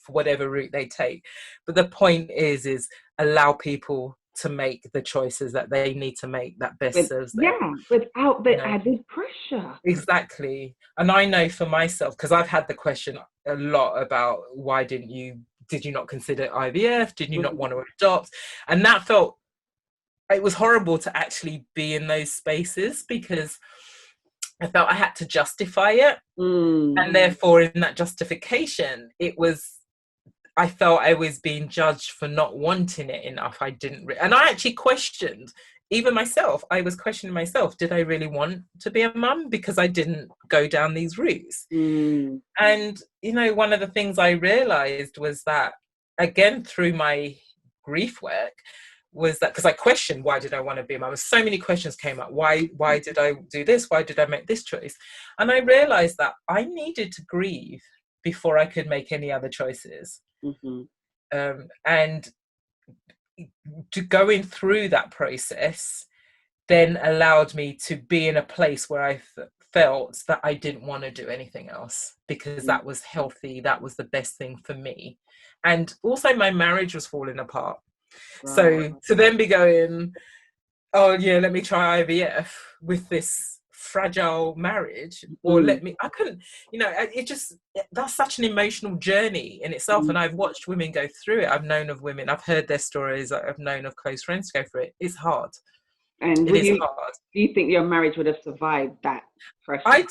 [SPEAKER 2] whatever route they take. But the point is allow people to make the choices that they need to make that best serves them.
[SPEAKER 1] Yeah, without the added pressure.
[SPEAKER 2] Exactly. And I know for myself, because I've had the question a lot about why did you not consider IVF? Did you not want to adopt? And that it was horrible to actually be in those spaces, because I felt I had to justify it. And therefore, in that justification, I felt I was being judged for not wanting it enough. I didn't, and I actually questioned, even myself, I was questioning myself, did I really want to be a mum? Because I didn't go down these routes. And, one of the things I realized was that, again, through my grief work was that, because I questioned, why did I want to be a mum? So many questions came up. Why did I do this? Why did I make this choice? And I realized that I needed to grieve before I could make any other choices. And to going through that process then allowed me to be in a place where I felt that I didn't want to do anything else, because that was healthy, that was the best thing for me. And also my marriage was falling apart. Right. So to then be going, oh yeah, let me try IVF with this fragile marriage, or I couldn't, that's such an emotional journey in itself. And I've watched women go through it. I've known of women, I've heard their stories, I've known of close friends go through it. It's hard.
[SPEAKER 1] And do you think your marriage would have survived that pressure?
[SPEAKER 2] I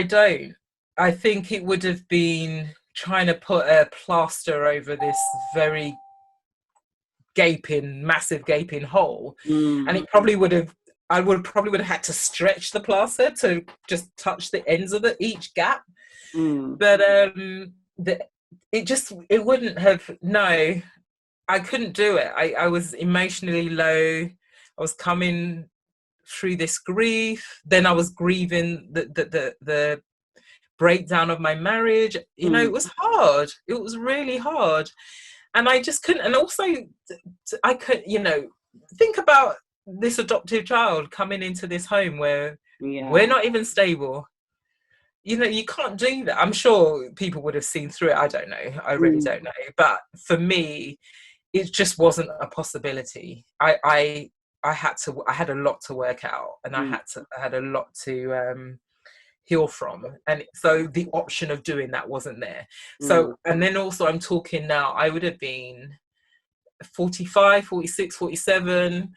[SPEAKER 2] don't. I think it would have been trying to put a plaster over this very massive gaping hole. And it probably would have, I would have had to stretch the plaster to just touch the ends of each gap. But it wouldn't have, no, I couldn't do it. I was emotionally low. I was coming through this grief. Then I was grieving the breakdown of my marriage. It was hard. It was really hard. And I just couldn't. And also, I could, think about this adoptive child coming into this home where we're not even stable. You can't do that. I'm sure people would have seen through it. I don't know. I really don't know. But for me, it just wasn't a possibility. I had a lot to work out, and I had a lot to heal from, and so the option of doing that wasn't there. So, and then also I'm talking now, I would have been 45, 46, 47.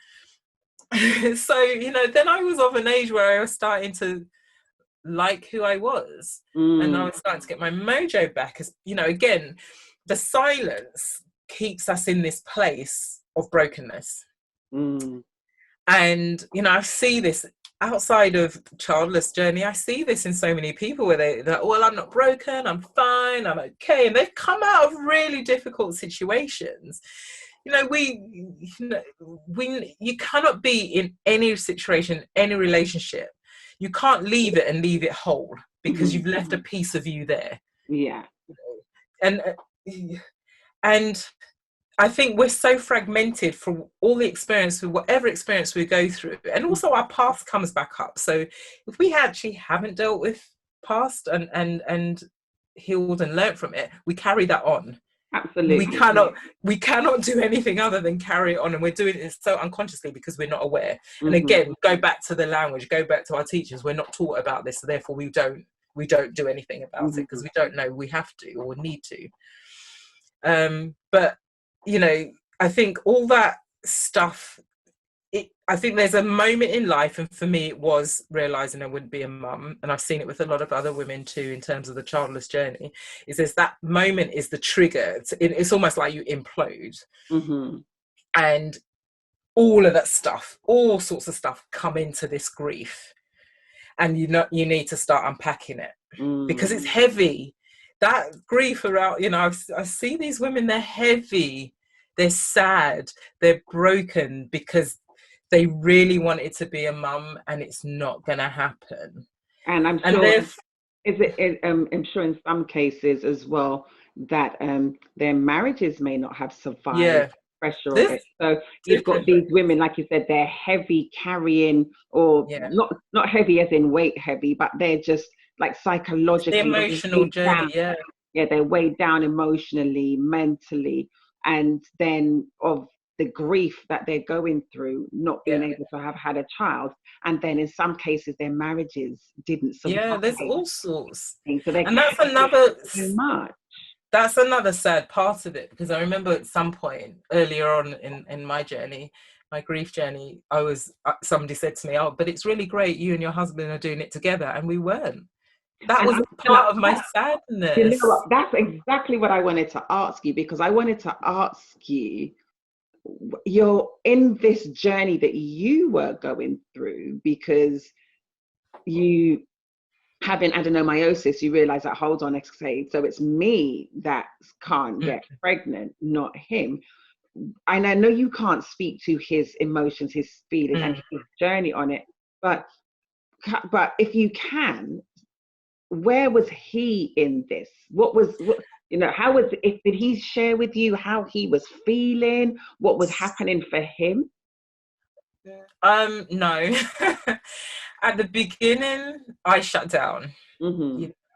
[SPEAKER 2] So, then I was of an age where I was starting to like who I was, and I was starting to get my mojo back. As again, the silence keeps us in this place of brokenness. And I see this outside of childless journey. I see this in so many people where they're well, I'm not broken, I'm fine, I'm okay, and they've come out of really difficult situations. You cannot be in any situation, any relationship. You can't leave it and leave it whole, because you've left a piece of you there. And I think we're so fragmented from all the experience, whatever experience we go through, and also our past comes back up. So if we actually haven't dealt with past and healed and learned from it, we carry that on.
[SPEAKER 1] Absolutely.
[SPEAKER 2] We cannot do anything other than carry it on, and we're doing it so unconsciously because we're not aware. And again, go back to the language, go back to our teachers. We're not taught about this, so therefore we don't do anything about it, because we don't know we have to or need to. But I think all that stuff, I think there's a moment in life, and for me it was realizing I wouldn't be a mum, and I've seen it with a lot of other women too in terms of the childless journey, is there's that moment is the trigger. It's almost like you implode, and all of that stuff, all sorts of stuff come into this grief, and you need to start unpacking it, because it's heavy. That grief around, I see these women, they're heavy, they're sad, they're broken, because they really wanted to be a mum, and it's not going to happen.
[SPEAKER 1] And I'm sure, I'm sure in some cases as well that their marriages may not have survived pressure of it. So you've got these women, like you said, they're heavy carrying, or not heavy as in weight heavy, but they're just like psychologically,
[SPEAKER 2] the emotional journey,
[SPEAKER 1] they're weighed down emotionally, mentally, and then of the grief that they're going through, not being able to have had a child, and then in some cases their marriages didn't survive.
[SPEAKER 2] There's all sorts,
[SPEAKER 1] so
[SPEAKER 2] and that's another sad part of it, because I remember at some point earlier on in my journey, my grief journey, somebody said to me, "Oh, but it's really great you and your husband are doing it together," and we weren't. That was part of my sadness.
[SPEAKER 1] You know what? That's exactly what I wanted to ask you, because I wanted to ask you, you're in this journey that you were going through, because you having adenomyosis, you realize that, hold on, so it's me that can't get pregnant, not him. and I know you can't speak to his emotions, his feelings, and his journey on it, but if you can, where was he in this? What, how was it? Did he share with you how he was feeling? What was happening for him?
[SPEAKER 2] No. At the beginning, I shut down.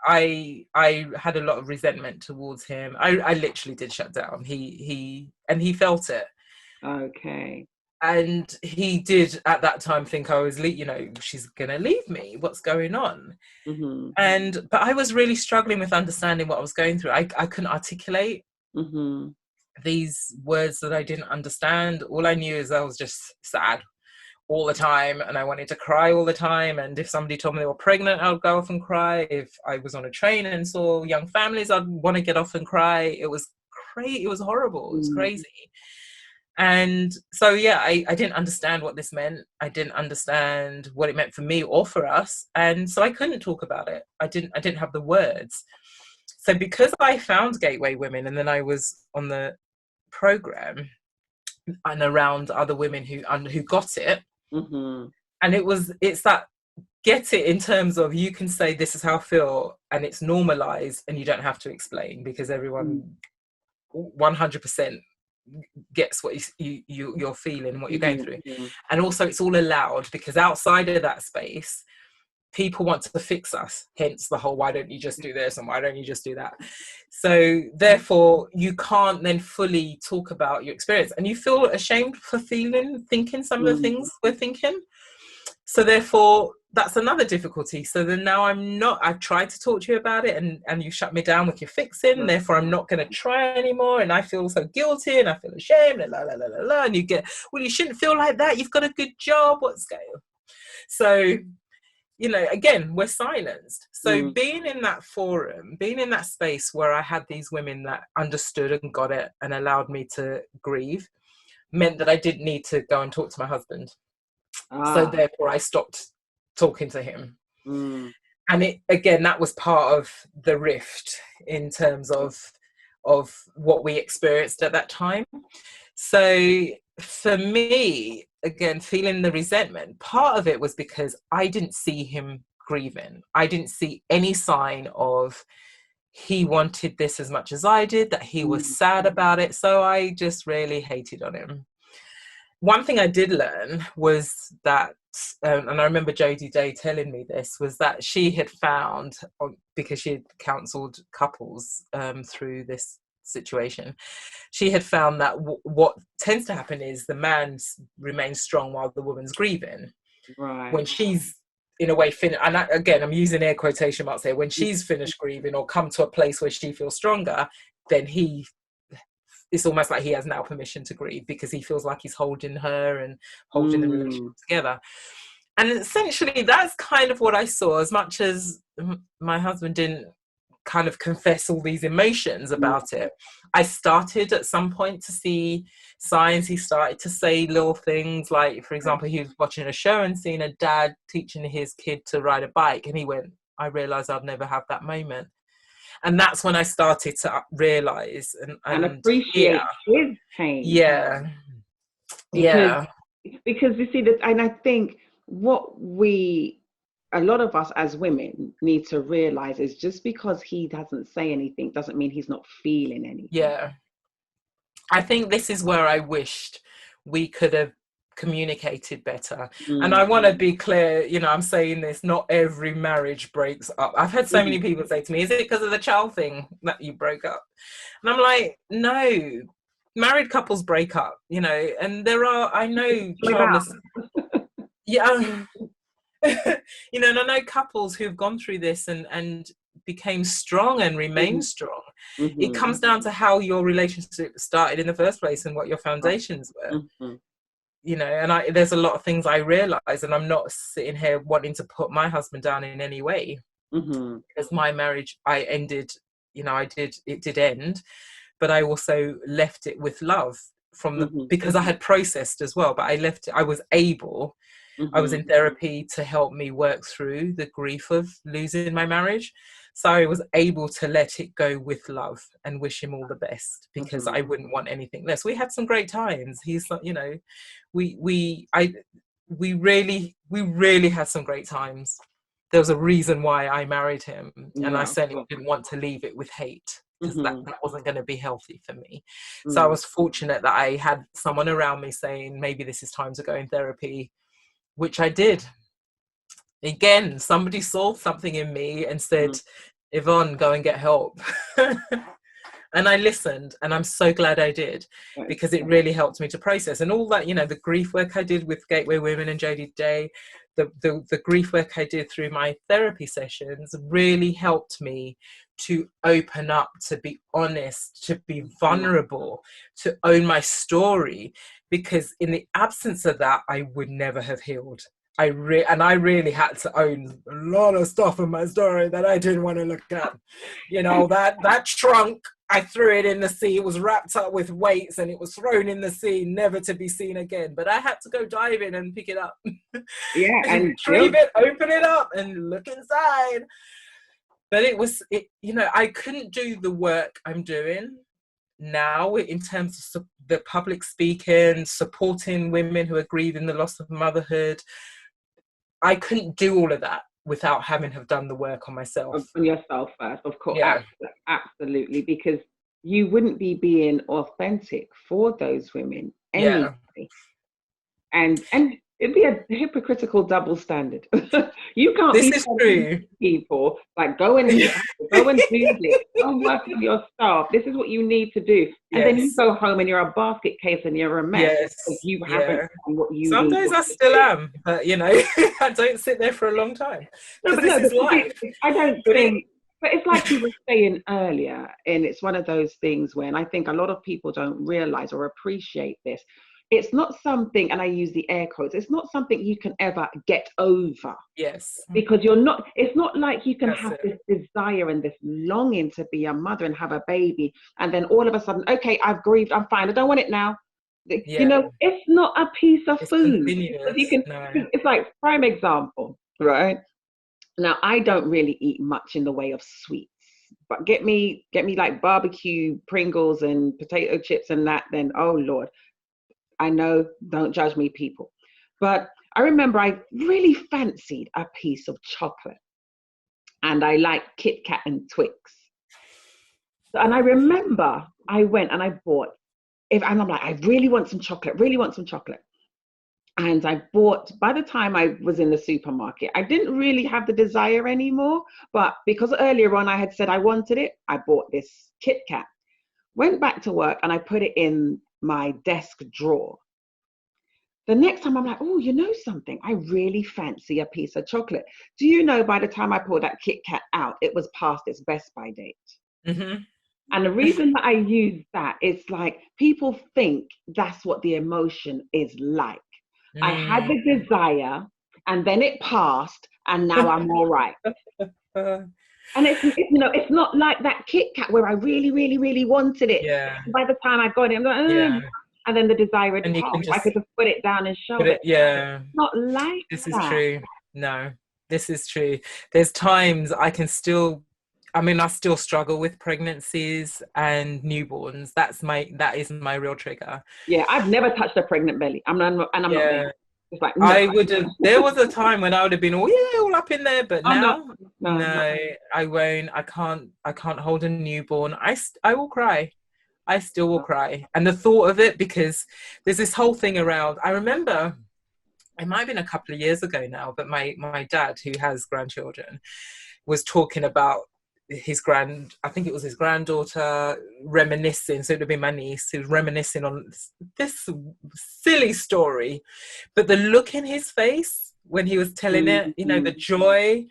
[SPEAKER 2] I had a lot of resentment towards him. I literally did shut down. He felt it.
[SPEAKER 1] Okay.
[SPEAKER 2] And he did at that time think I was, she's gonna leave me. What's going on? But I was really struggling with understanding what I was going through. I couldn't articulate these words that I didn't understand. All I knew is I was just sad all the time, and I wanted to cry all the time. And if somebody told me they were pregnant, I would go off and cry. If I was on a train and saw young families, I'd want to get off and cry. It was crazy. It was horrible. It was crazy. And so, yeah, I didn't understand what this meant. I didn't understand what it meant for me or for us. And so I couldn't talk about it. I didn't have the words. So because I found Gateway Women, and then I was on the program and around other women who got it, and it's that get it in terms of, you can say this is how I feel, and it's normalized, and you don't have to explain, because everyone 100% gets what you're feeling, what you're going through. And also it's all allowed, because outside of that space, people want to fix us, hence the whole why don't you just do this and why don't you just do that. So therefore you can't then fully talk about your experience, and you feel ashamed for thinking some of the things we're thinking. So therefore that's another difficulty. So then now I've tried to talk to you about it, and you shut me down with your fixing, therefore I'm not going to try anymore, and I feel so guilty and I feel ashamed, and and you get, well, you shouldn't feel like that, you've got a good job, what's going on? So, again, we're silenced. So being in that forum, being in that space where I had these women that understood and got it and allowed me to grieve, meant that I didn't need to go and talk to my husband. So therefore I stopped talking to him. And that was part of the rift in terms of what we experienced at that time. So for me, again, feeling the resentment, part of it was because I didn't see him grieving. I didn't see any sign of he wanted this as much as I did, that he was sad about it. So I just really hated on him. One thing I did learn was that, and I remember Jodie Day telling me this, was that she had found, because she had counselled couples through this situation, she had found that what tends to happen is the man remains strong while the woman's grieving. Right. When she's in a way finished, and again, I'm using air quotation marks here, when she's finished grieving or come to a place where she feels stronger, then it's almost like he has now permission to grieve, because he feels like he's holding her and holding the relationship together. And essentially that's kind of what I saw. As much as my husband didn't kind of confess all these emotions about it, I started at some point to see signs. He started to say little things like, for example, he was watching a show and seeing a dad teaching his kid to ride a bike, and he went, I realised I'd never have that moment. And that's when I started to realise and
[SPEAKER 1] appreciate his pain.
[SPEAKER 2] Yeah.
[SPEAKER 1] Because you see that, and I think a lot of us as women need to realise is, just because he doesn't say anything doesn't mean he's not feeling anything.
[SPEAKER 2] Yeah. I think this is where I wished we could have communicated better. And I want to be clear, I'm saying this, not every marriage breaks up. I've had so many people say to me, is it because of the child thing that you broke up? And I'm like, no, married couples break up, and I know childless and I know couples who've gone through this and became strong and remain strong. It comes down to how your relationship started in the first place and what your foundations were. And there's a lot of things I realize, and I'm not sitting here wanting to put my husband down in any way, because my marriage, I ended, it did end, but I also left it with love because I had processed as well, but I left it, I was able, I was in therapy to help me work through the grief of losing my marriage. So I was able to let it go with love and wish him all the best, because I wouldn't want anything less. We had some great times. He's, you know, we really had some great times. There was a reason why I married him, and I certainly didn't want to leave it with hate, because that wasn't going to be healthy for me. So I was fortunate that I had someone around me saying, maybe this is time to go in therapy, which I did. Again, somebody saw something in me and said, Yvonne, go and get help. And I listened, and I'm so glad I did, because it really helped me to process. And all that, you know, the grief work I did with Gateway Women and Jodie Day, the grief work I did through my therapy sessions really helped me to open up, to be honest, to be vulnerable, to own my story, because in the absence of that, I would never have healed. I really had to own a lot of stuff in my story that I didn't want to look at. You know, that trunk, I threw it in the sea. It was wrapped up with weights and it was thrown in the sea, never to be seen again. But I had to go dive in and pick it up.
[SPEAKER 1] Yeah, and
[SPEAKER 2] retrieve it, open it up, and look inside. But you know, I couldn't do the work I'm doing now in terms of the public speaking, supporting women who are grieving the loss of motherhood. I couldn't do all of that without having have done the work on myself.
[SPEAKER 1] On yourself first, of course.
[SPEAKER 2] Yeah.
[SPEAKER 1] Absolutely, because you wouldn't be being authentic for those women anyway. Yeah. And it'd be a hypocritical double standard. You can't
[SPEAKER 2] this
[SPEAKER 1] be
[SPEAKER 2] is true.
[SPEAKER 1] People like go and do this, go and work with your staff. This is what you need to do. And then you go home and you're a basket case and you're a mess because you haven't done what you
[SPEAKER 2] Some
[SPEAKER 1] need
[SPEAKER 2] days I still am, but you know, I don't sit there for a long time.
[SPEAKER 1] No, but this is life. I don't think. But it's like you were saying earlier, and it's one of those things when I think a lot of people don't realize or appreciate this. It's not something, and I use the air quotes, it's not something you can ever get over.
[SPEAKER 2] Yes.
[SPEAKER 1] Because it's not like you can have this desire and this longing to be a mother and have a baby. And then all of a sudden, okay, I've grieved, I'm fine, I don't want it now. Yeah. You know, it's not a piece of food. It's like, prime example, right? Now, I don't really eat much in the way of sweets. But get me like barbecue Pringles and potato chips and that, then, oh Lord. I know, don't judge me, people. But I remember I really fancied a piece of chocolate. And I like Kit Kat and Twix. And I remember I went and I bought, and I'm like, I really want some chocolate. And I bought, by the time I was in the supermarket, I didn't really have the desire anymore. But because earlier on I had said I wanted it, I bought this Kit Kat. Went back to work and I put it in my desk drawer. The next time I'm like, oh, you know something? I really fancy a piece of chocolate. Do you know by the time I pulled that Kit Kat out, it was past its best by date? Mm-hmm. And the reason that I use that is like, people think that's what the emotion is like. I had the desire and then it passed and now I'm all right. And it's not like that Kit Kat where I really, really, really wanted it. Yeah. By the time I got it, I'm like, and then the desire had passed. I could just put it down and show it.
[SPEAKER 2] Yeah.
[SPEAKER 1] It's not like
[SPEAKER 2] this
[SPEAKER 1] that.
[SPEAKER 2] Is true. No, this is true. There's times I still struggle with pregnancies and newborns. That is my real trigger.
[SPEAKER 1] Yeah, I've never touched a pregnant belly. I'm not there. It's like, no.
[SPEAKER 2] I would have. There was a time when I would have been all up in there, but now, no, I won't. I can't hold a newborn. I will cry. I still will cry. And the thought of it, because there's this whole thing around. I remember, it might have been a couple of years ago now, but my dad, who has grandchildren, was talking about I think it was his granddaughter, reminiscing. So it would have been my niece who was reminiscing on this silly story, but the look in his face when he was telling it, you know, the joy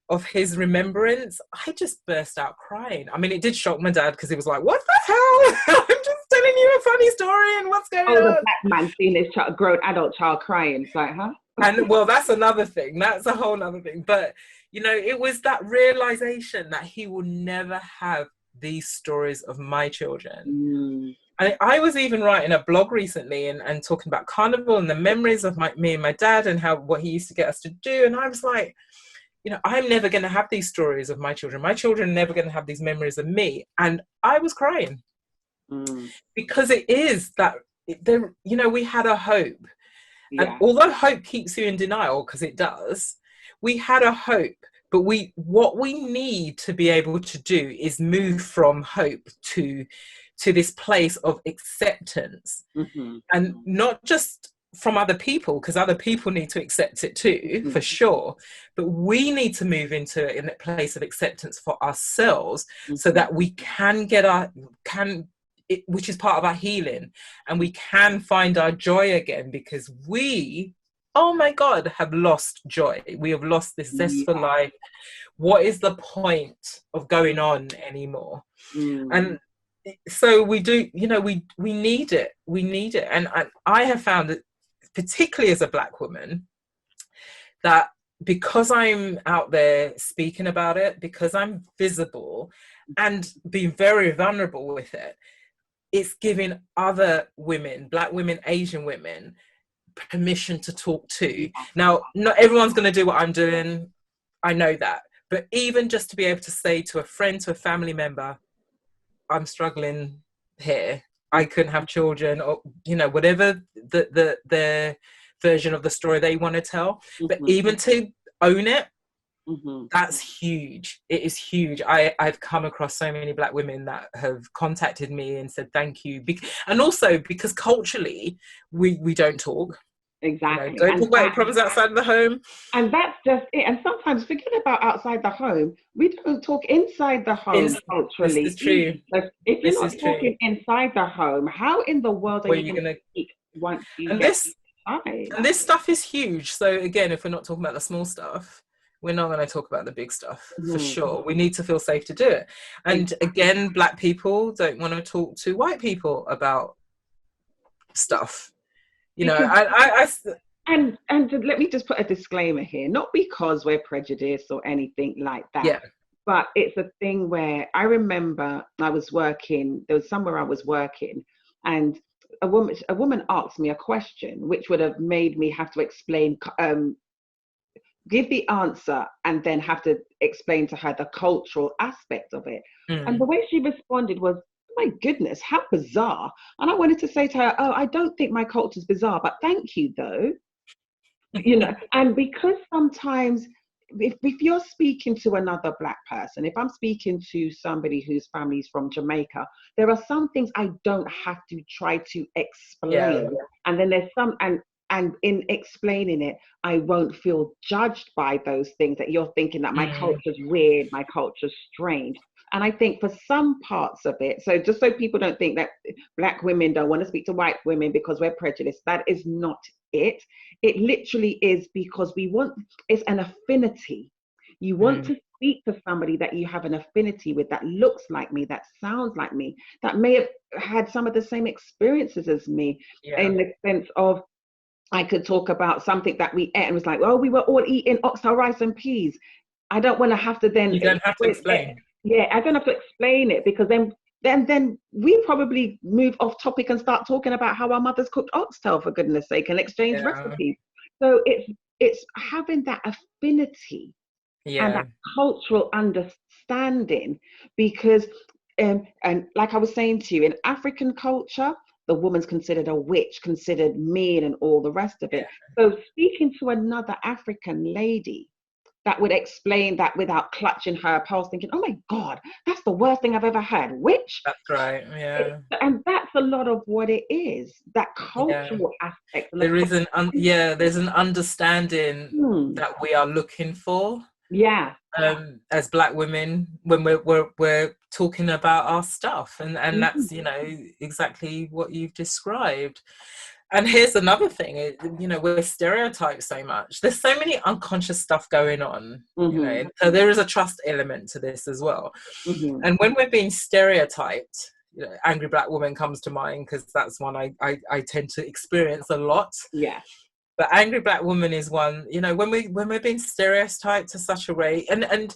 [SPEAKER 2] of his remembrance, I just burst out crying. I mean, it did shock my dad because he was like, what the hell? I'm just telling you a funny story and what's going on?
[SPEAKER 1] The black man seeing his grown adult child crying. It's like, huh?
[SPEAKER 2] And well, that's another thing. That's a whole other thing. But, you know, it was that realization that he will never have these stories of my children. I was even writing a blog recently and talking about carnival and the memories of me and my dad and what he used to get us to do. And I was like, you know, I'm never going to have these stories of my children. My children are never going to have these memories of me. And I was crying because it is that, there, you know, we had a hope. And although hope keeps you in denial, because it does, we had a hope. But what we need to be able to do is move from hope to this place of acceptance, and not just from other people, because other people need to accept it too, for sure. But we need to move into a place of acceptance for ourselves, so that we can which is part of our healing, and we can find our joy again, because we, oh my God, have lost joy. We have lost this zest for life. What is the point of going on anymore? And so we do, you know, we need it. We need it. And I have found that, particularly as a Black woman, that because I'm out there speaking about it, because I'm visible and being very vulnerable with it, it's giving other women, Black women, Asian women, permission to talk to. Now, not everyone's going to do what I'm doing. I know that. But even just to be able to say to a friend, to a family member, I'm struggling here. I couldn't have children, or, you know, whatever the version of the story they want to tell. But even to own it, that's huge. It is huge. I've come across so many Black women that have contacted me and said thank you. And also because culturally, we don't talk.
[SPEAKER 1] Exactly.
[SPEAKER 2] You know, don't talk about problems outside of the home.
[SPEAKER 1] And that's just it. And sometimes, forget about outside the home, we don't talk inside the home culturally.
[SPEAKER 2] This is true.
[SPEAKER 1] If you're not talking inside the home, how in the world are you going to speak once you get inside?
[SPEAKER 2] And this stuff is huge. So again, if we're not talking about the small stuff, we're not going to talk about the big stuff, for sure. We need to feel safe to do it. And again, Black people don't want to talk to white people about stuff. You know,
[SPEAKER 1] and let me just put a disclaimer here, not because we're prejudiced or anything like that, but it's a thing where I remember I was working, there was somewhere I was working, and a woman asked me a question which would have made me have to explain, give the answer and then have to explain to her the cultural aspect of it. And the way she responded was, my goodness, how bizarre. And I wanted to say to her, oh, I don't think my culture is bizarre, but thank you though. You know, and because sometimes if you're speaking to another Black person, if I'm speaking to somebody whose family's from Jamaica, there are some things I don't have to try to explain. And then there's some, and in explaining it, I won't feel judged by those things that you're thinking that my culture's weird, my culture's strange. And I think for some parts of it, so just so people don't think that Black women don't want to speak to white women because we're prejudiced, that is not it. It literally is because it's an affinity. You want to speak to somebody that you have an affinity with, that looks like me, that sounds like me, that may have had some of the same experiences as me, in the sense of, I could talk about something that we ate and was like, well, we were all eating oxtail rice and peas. I don't want to have to then...
[SPEAKER 2] You don't have to explain.
[SPEAKER 1] Yeah, I don't have to explain it, because then we probably move off topic and start talking about how our mothers cooked oxtail, for goodness sake, and exchange recipes. So it's having that affinity and that cultural understanding, because and like I was saying to you, in African culture, the woman's considered a witch, considered mean, and all the rest of it. So speaking to another African lady that would explain that without clutching her pulse, thinking, oh my God, that's the worst thing I've ever heard. Witch?
[SPEAKER 2] That's right,
[SPEAKER 1] And that's a lot of what it is, that cultural aspect.
[SPEAKER 2] There's an understanding that we are looking for. As Black women, when we're talking about our stuff, and that's, you know, exactly what you've described. And here's another thing, you know, we're stereotyped so much. There's so many unconscious stuff going on, you know, so there is a trust element to this as well. And when we're being stereotyped, you know, angry Black woman comes to mind, because that's one I tend to experience a lot. But angry Black woman is one, you know, when we're being stereotyped to such a way, and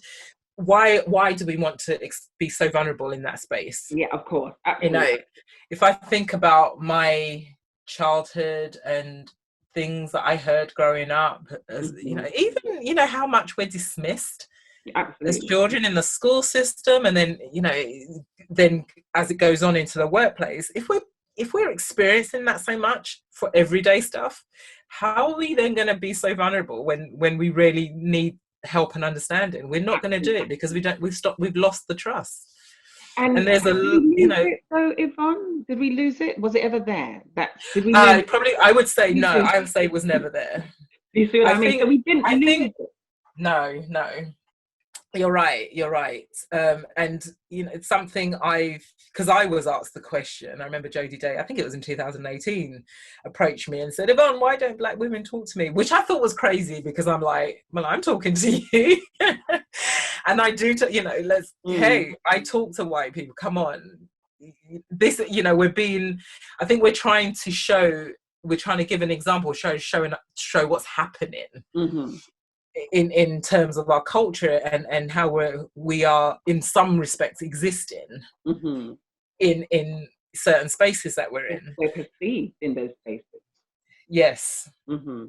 [SPEAKER 2] why do we want to be so vulnerable in that space?
[SPEAKER 1] Of course. Absolutely.
[SPEAKER 2] You know, if I think about my childhood and things that I heard growing up, as, you know, even, you know, how much we're dismissed as children in the school system, and then, you know, then as it goes on into the workplace, if we're experiencing that so much for everyday stuff, how are we then going to be so vulnerable when we really need help and understanding? We're not going to do it because we've lost the trust. And there's a, you know,
[SPEAKER 1] so Yvonne, did we lose it? Was it ever there? Did we
[SPEAKER 2] probably, I would say no. I would say it was never there.
[SPEAKER 1] Do you see what I mean? So we didn't lose it.
[SPEAKER 2] No. You're right. And, you know, it's something because I was asked the question. I remember Jodie Day, I think it was in 2018, approached me and said, Yvonne, why don't Black women talk to me? Which I thought was crazy, because I'm like, well, I'm talking to you. And I do, you know, hey, I talk to white people. Come on. This, you know, I think we're trying to give an example, show what's happening. In terms of our culture and how we are in some respects existing in certain spaces that we're in.
[SPEAKER 1] We're perceived in those spaces.
[SPEAKER 2] Yes.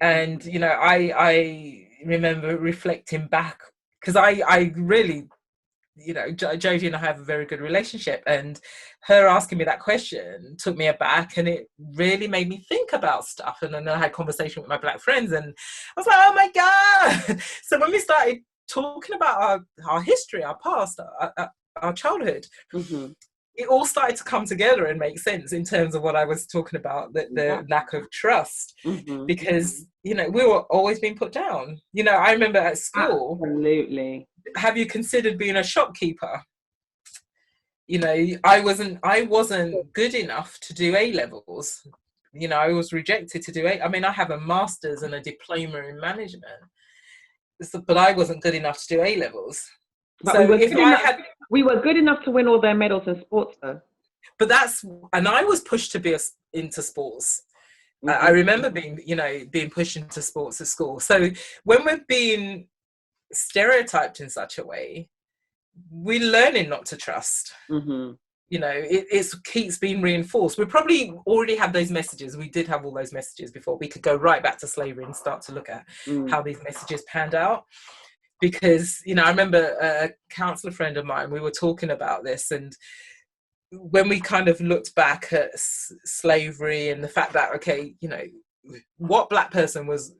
[SPEAKER 2] And, you know, I remember reflecting back, because I really, you know, Jodie and I have a very good relationship, and her asking me that question took me aback, and it really made me think about stuff. And then I had conversation with my Black friends, and I was like, oh my God. So when we started talking about our history, our past, our childhood, it all started to come together and make sense in terms of what I was talking about, the lack of trust, because, you know, we were always being put down. You know, I remember at school.
[SPEAKER 1] Absolutely.
[SPEAKER 2] Have you considered being a shopkeeper? You know, I wasn't good enough to do A-levels. You know, I was rejected to do I mean, I have a master's and a diploma in management, but I wasn't good enough to do A-levels.
[SPEAKER 1] But
[SPEAKER 2] So
[SPEAKER 1] we were good enough to win all their medals in sports, though.
[SPEAKER 2] But and I was pushed to be into sports. I remember being pushed into sports at school. So when we're being stereotyped in such a way, we're learning not to trust. You know, it keeps being reinforced. We probably already had those messages. We did have all those messages before. We could go right back to slavery and start to look at how these messages panned out. Because, you know, I remember a counsellor friend of mine, we were talking about this, and when we kind of looked back at slavery and the fact that, okay, you know, what Black person was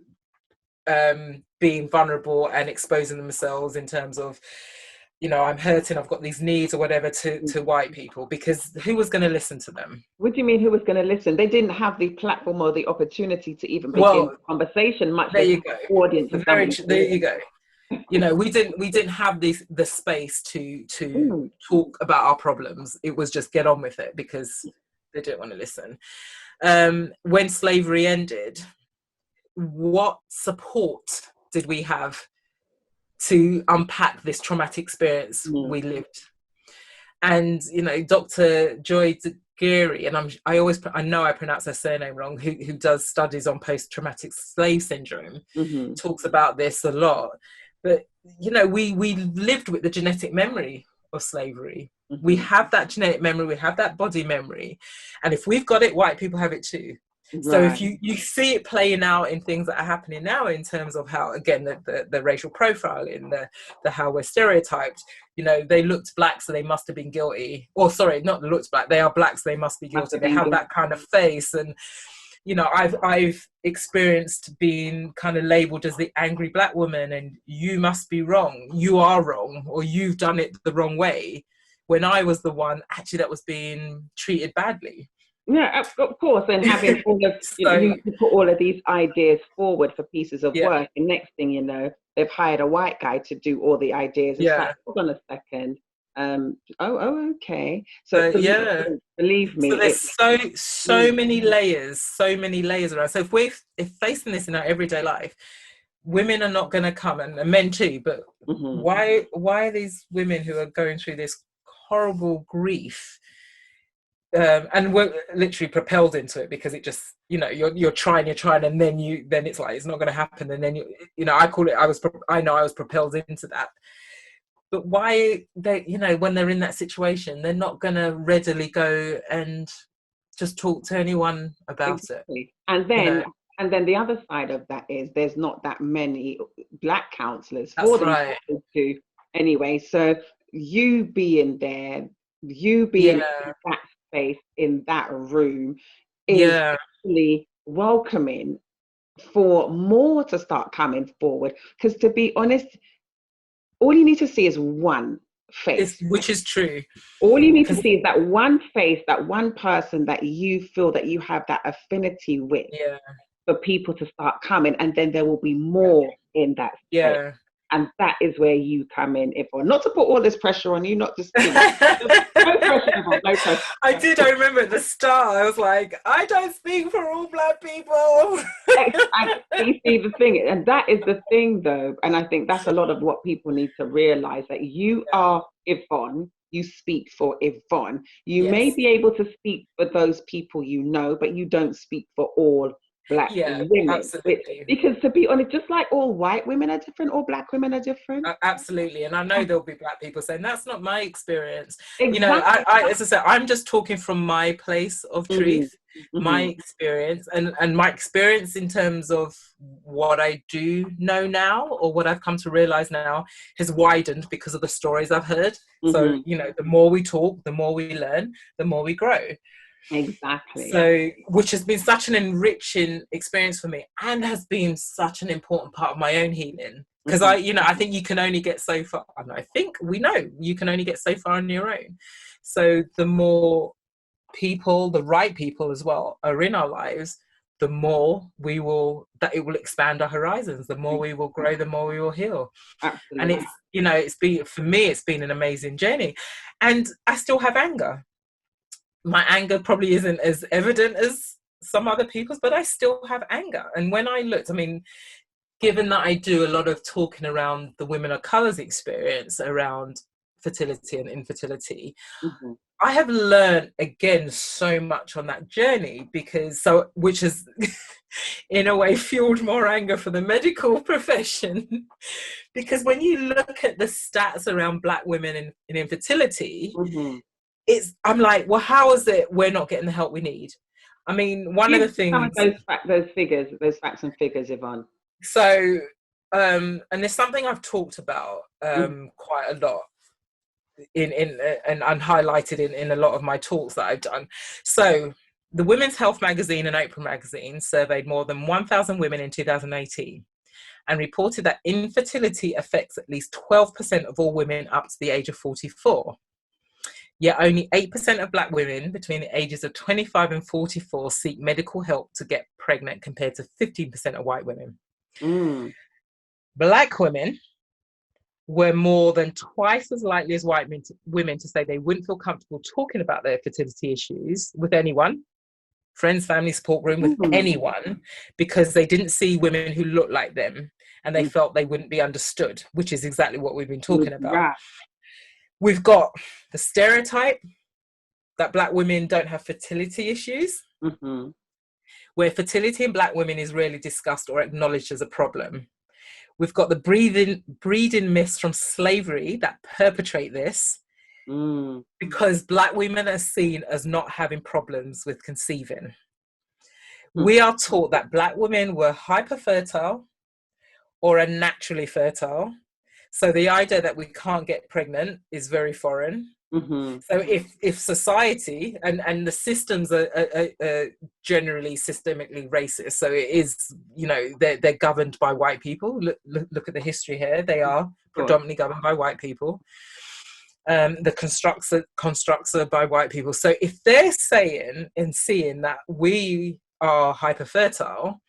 [SPEAKER 2] being vulnerable and exposing themselves in terms of, you know, I'm hurting, I've got these needs or whatever to white people, because who was going to listen to them?
[SPEAKER 1] What do you mean, who was going to listen? They didn't have the platform or the opportunity to even begin the conversation. Much
[SPEAKER 2] there you go.
[SPEAKER 1] Audience.
[SPEAKER 2] There you go. You know, we didn't have the space to talk about our problems. It was just get on with it, because they didn't want to listen. When slavery ended, what support did we have to unpack this traumatic experience we lived? And, you know, Dr. Joy Geary, and I know I pronounce her surname wrong, who does studies on post-traumatic slave syndrome, talks about this a lot. But, you know, we lived with the genetic memory of slavery. We have that genetic memory, we have that body memory. And if we've got it, white people have it too. Right. So if you see it playing out in things that are happening now in terms of how, again, the racial profiling, the how we're stereotyped, you know, they looked Black, so they must have been guilty. Or sorry, not looked Black, they are Black, so they must be guilty. They have that kind of face. And, you know, I've experienced being kind of labelled as the angry Black woman, and you must be wrong, you are wrong, or you've done it the wrong way, when I was the one actually that was being treated badly.
[SPEAKER 1] Yeah, of course, and having all of, you put all of these ideas forward for pieces of work, and next thing you know, they've hired a white guy to do all the ideas. It's like, hold on a second. Okay. So believe me.
[SPEAKER 2] So there's so many layers around. So if facing this in our everyday life, women are not going to come, and men too, but why are these women who are going through this horrible grief, and we're literally propelled into it, because it just, you know, you're trying, and then it's like, it's not going to happen, and then you know, I know I was propelled into that. But why they, you know, when they're in that situation, they're not going to readily go and just talk to anyone about it.
[SPEAKER 1] And then, And then the other side of that is there's not that many Black counsellors
[SPEAKER 2] That's
[SPEAKER 1] for them
[SPEAKER 2] right.
[SPEAKER 1] to anyway. So you being there, you being
[SPEAKER 2] Yeah.
[SPEAKER 1] in that space, in that room, is
[SPEAKER 2] Yeah.
[SPEAKER 1] actually welcoming for more to start coming forward. Because to be honest, all you need to see is one face.
[SPEAKER 2] Which is true.
[SPEAKER 1] All you need to
[SPEAKER 2] Because
[SPEAKER 1] see is that one face, that one person that you feel that you have that affinity with,
[SPEAKER 2] yeah.
[SPEAKER 1] for people to start coming, and then there will be more in that space.
[SPEAKER 2] Yeah.
[SPEAKER 1] And that is where you come in, Yvonne. Not to put all this pressure on you, not just, you know, no pressure, Yvonne, no pressure.
[SPEAKER 2] I remember at the start, I was like, I don't speak for all Black people.
[SPEAKER 1] And you see the thing, and that is the thing though, and I think that's a lot of what people need to realize, that you are Yvonne, you speak for Yvonne. You may
[SPEAKER 2] Yes.
[SPEAKER 1] be able to speak for those people you know, but you don't speak for all Black
[SPEAKER 2] Yeah,
[SPEAKER 1] women.
[SPEAKER 2] absolutely.
[SPEAKER 1] Because to be honest, just like all white women are different, all Black women are different.
[SPEAKER 2] Absolutely. And I know there'll be Black people saying that's not my experience.
[SPEAKER 1] Exactly.
[SPEAKER 2] You know, I as I said, I'm just talking from my place of truth, my experience, and my experience in terms of what I do know now, or what I've come to realize now, has widened because of the stories I've heard. So, you know, the more we talk, the more we learn, the more we grow.
[SPEAKER 1] Exactly.
[SPEAKER 2] So, which has been such an enriching experience for me, and has been such an important part of my own healing. Because I think you can only get so far. And I think we know you can only get so far on your own. So the more people, the right people as well, are in our lives, the more it will expand our horizons. The more we will grow, the more we will heal.
[SPEAKER 1] Absolutely.
[SPEAKER 2] And it's been, for me, it's been an amazing journey. And I still have anger. My anger probably isn't as evident as some other people's, but I still have anger. And when I looked, I mean, given that I do a lot of talking around the women of colour's experience around fertility and infertility, I have learned again so much on that journey, which has in a way fueled more anger for the medical profession. Because when you look at the stats around Black women in infertility, I'm like, well, how is it we're not getting the help we need? I mean, one of the things,
[SPEAKER 1] some of those facts and figures, Yvonne.
[SPEAKER 2] So, and there's something I've talked about quite a lot and highlighted in a lot of my talks that I've done. So, the Women's Health magazine and Oprah magazine surveyed more than 1,000 women in 2018 and reported that infertility affects at least 12% of all women up to the age of 44. Yet only 8% of Black women between the ages of 25 and 44 seek medical help to get pregnant, compared to 15% of white women. Black women were more than twice as likely as white women to say they wouldn't feel comfortable talking about their fertility issues with anyone, friends, family, support group, with anyone, because they didn't see women who looked like them, and they felt they wouldn't be understood, which is exactly what we've been talking about. Right. We've got the stereotype that Black women don't have fertility issues, where fertility in Black women is rarely discussed or acknowledged as a problem. We've got the breeding myths from slavery that perpetrate this, because Black women are seen as not having problems with conceiving. We are taught that Black women were hyperfertile or are naturally fertile. So the idea that we can't get pregnant is very foreign. So if society and the systems are generally systemically racist, so it is, you know, they're governed by white people. Look at the history here. They are predominantly governed by white people. The constructs are by white people. So if they're saying and seeing that we are hyperfertile,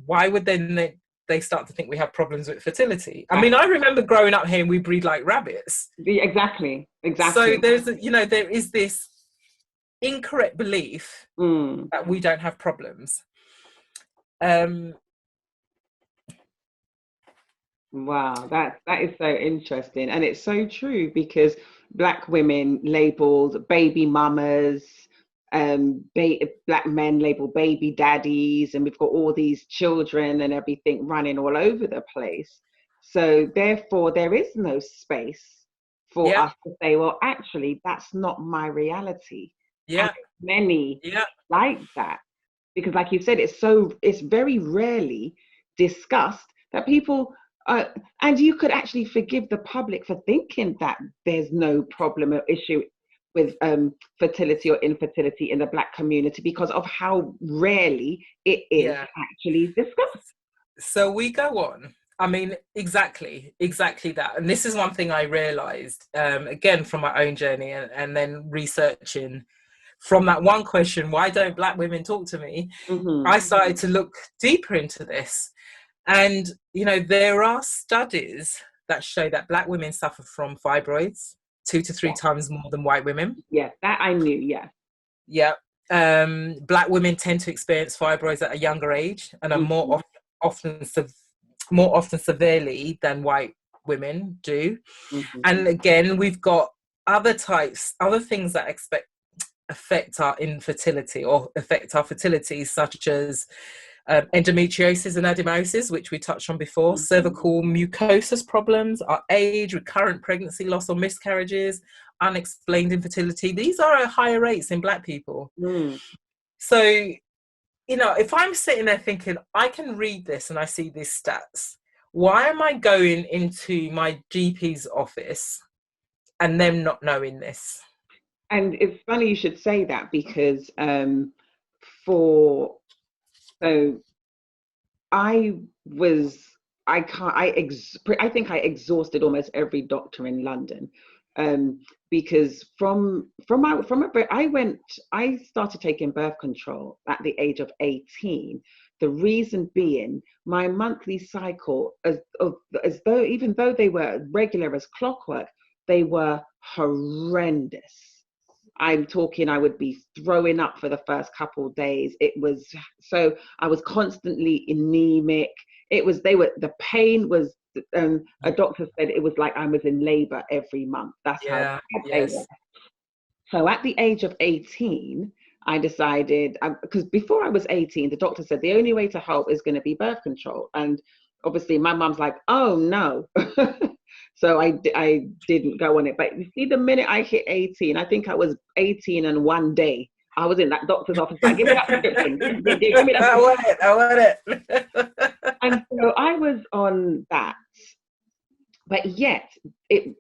[SPEAKER 2] why would they start to think we have problems with fertility? I mean, I remember growing up here and we breed like rabbits.
[SPEAKER 1] Exactly.
[SPEAKER 2] So there is this incorrect belief that we don't have problems.
[SPEAKER 1] Wow, that is so interesting, and it's so true, because Black women labeled baby mamas, Black men labeled baby daddies, and we've got all these children and everything running all over the place. So therefore, there is no space for us to say, well, actually, that's not my reality. Many like that. because like you said, it's very rarely discussed that people, and you could actually forgive the public for thinking that there's no problem or issue with fertility or infertility in the Black community because of how rarely it is actually discussed.
[SPEAKER 2] So we go on. I mean, exactly that. And this is one thing I realized, again, from my own journey and then researching from that one question, why don't Black women talk to me?
[SPEAKER 1] Mm-hmm.
[SPEAKER 2] I started to look deeper into this. And, you know, there are studies that show that Black women suffer from fibroids 2 to 3 times more than white women.
[SPEAKER 1] Yeah, that I knew, yeah.
[SPEAKER 2] Yeah. Black women tend to experience fibroids at a younger age and are more often severely than white women do.
[SPEAKER 1] Mm-hmm.
[SPEAKER 2] And again, we've got other things that affect our infertility or affect our fertility, such as endometriosis and adenomyosis, which we touched on before, cervical mucosis problems, our age, recurrent pregnancy loss or miscarriages, unexplained infertility. These are at higher rates in Black people. So, you know, if I'm sitting there thinking, I can read this and I see these stats, why am I going into my GP's office and them not knowing this?
[SPEAKER 1] And it's funny you should say that, because I think I exhausted almost every doctor in London, because I started taking birth control at the age of 18. The reason being, my monthly cycle, even though they were regular as clockwork, they were horrendous. I'm talking, I would be throwing up for the first couple of days. I was constantly anemic. The pain was, a doctor said it was like I was in labor every month. That's how bad they were. So at the age of 18, I decided, because before I was 18, the doctor said the only way to help is going to be birth control. And obviously my mom's like, oh no. So I didn't go on it. But you see, the minute I hit 18, I think I was 18 and one day, I was in that doctor's office like, give me that prescription. Give me that.
[SPEAKER 2] I want it.
[SPEAKER 1] And so I was on that. But yet it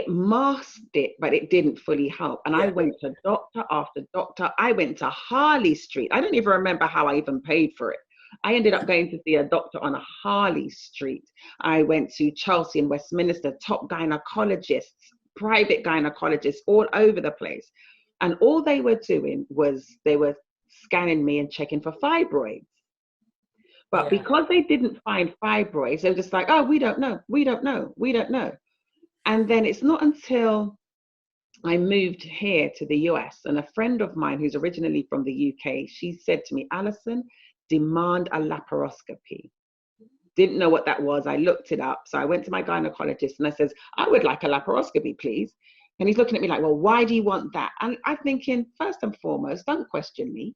[SPEAKER 1] masked it, but it didn't fully help. And I went to doctor after doctor. I went to Harley Street. I don't even remember how I even paid for it. I ended up going to see a doctor on a Harley Street. I went to Chelsea and Westminster, top gynecologists, private gynecologists all over the place. And all they were doing was they were scanning me and checking for fibroids. But because they didn't find fibroids, they were just like, oh, we don't know. And then it's not until I moved here to the US, and a friend of mine who's originally from the UK, she said to me, Alison, demand a laparoscopy. Didn't know what that was. I looked it up. So I went to my gynecologist and I says, I would like a laparoscopy, please. And he's looking at me like, well, why do you want that? And I'm thinking, first and foremost, don't question me.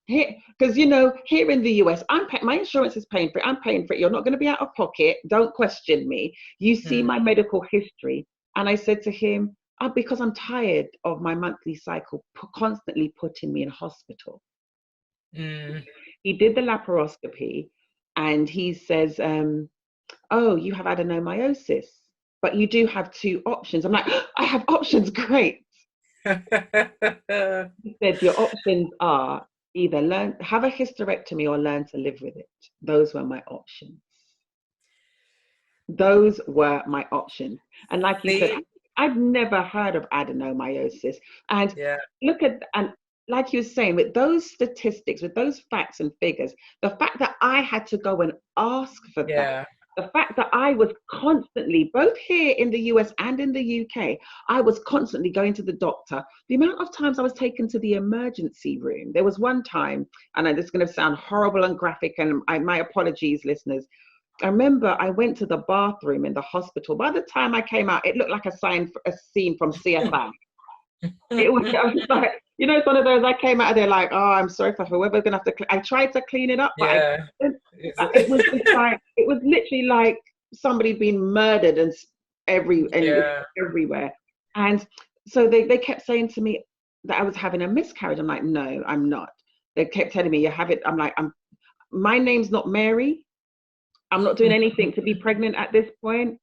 [SPEAKER 1] Because, you know, here in the US, my insurance is paying for it. I'm paying for it. You're not going to be out of pocket. Don't question me. You see my medical history. And I said to him, because I'm tired of my monthly cycle constantly putting me in hospital. He did the laparoscopy and he says, oh, you have adenomyosis, but you do have 2 options. I'm like, I have options, great. He said, your options are either have a hysterectomy or learn to live with it. Those were my options. And like you said, I've never heard of adenomyosis. And and like you were saying, with those statistics, with those facts and figures, the fact that I had to go and ask for that, the fact that I was constantly, both here in the US and in the UK, I was constantly going to the doctor. The amount of times I was taken to the emergency room. There was one time, and this is going to sound horrible and graphic, and my apologies, listeners. I remember I went to the bathroom in the hospital. By the time I came out, it looked like a scene from CSI. I was like, you know, it's one of those, I came out of there like, oh, I'm sorry for whoever's gonna have to I tried to clean it up, but it was literally like somebody being murdered and everywhere. And so they kept saying to me that I was having a miscarriage. I'm like, no, I'm not. they kept telling me, you have it. I'm like, my name's not Mary. I'm not doing anything to be pregnant at this point.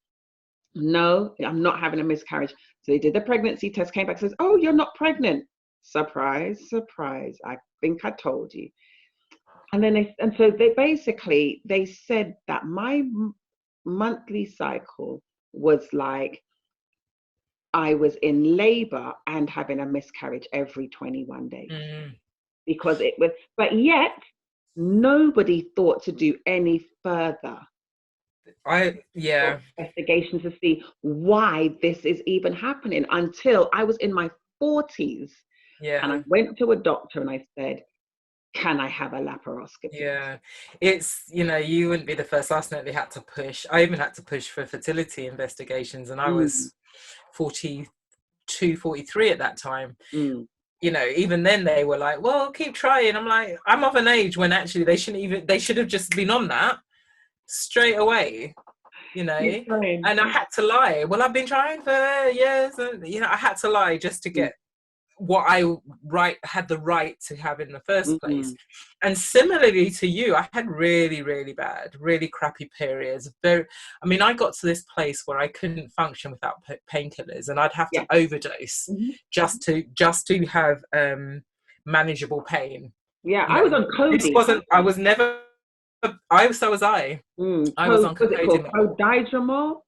[SPEAKER 1] No, I'm not having a miscarriage. So they did the pregnancy test, came back, says, oh, you're not pregnant. Surprise, surprise. I think I told you. And then so they basically, they said that my monthly cycle was like, I was in labor and having a miscarriage every 21 days. Because it was, but yet nobody thought to do any further investigation to see why this is even happening until I was in my 40s. And I went to a doctor and I said, can I have a laparoscopy?
[SPEAKER 2] Yeah, it's, you know, you wouldn't be the first. I definitely had to push. I even had to push for fertility investigations, and I was 42, 43 at that time. You know, even then they were like, well, keep trying. I'm like, I'm of an age when actually they should have just been on that straight away, you know. And I had to lie. Well, I've been trying for years, and you know, I had to lie just to get what I had the right to have in the first place. And similarly to you, I had really, really bad, really crappy periods. I mean, I got to this place where I couldn't function without painkillers, and I'd have to overdose just to have manageable pain.
[SPEAKER 1] I was on codeine.
[SPEAKER 2] I was never. I was I was on
[SPEAKER 1] codidromol.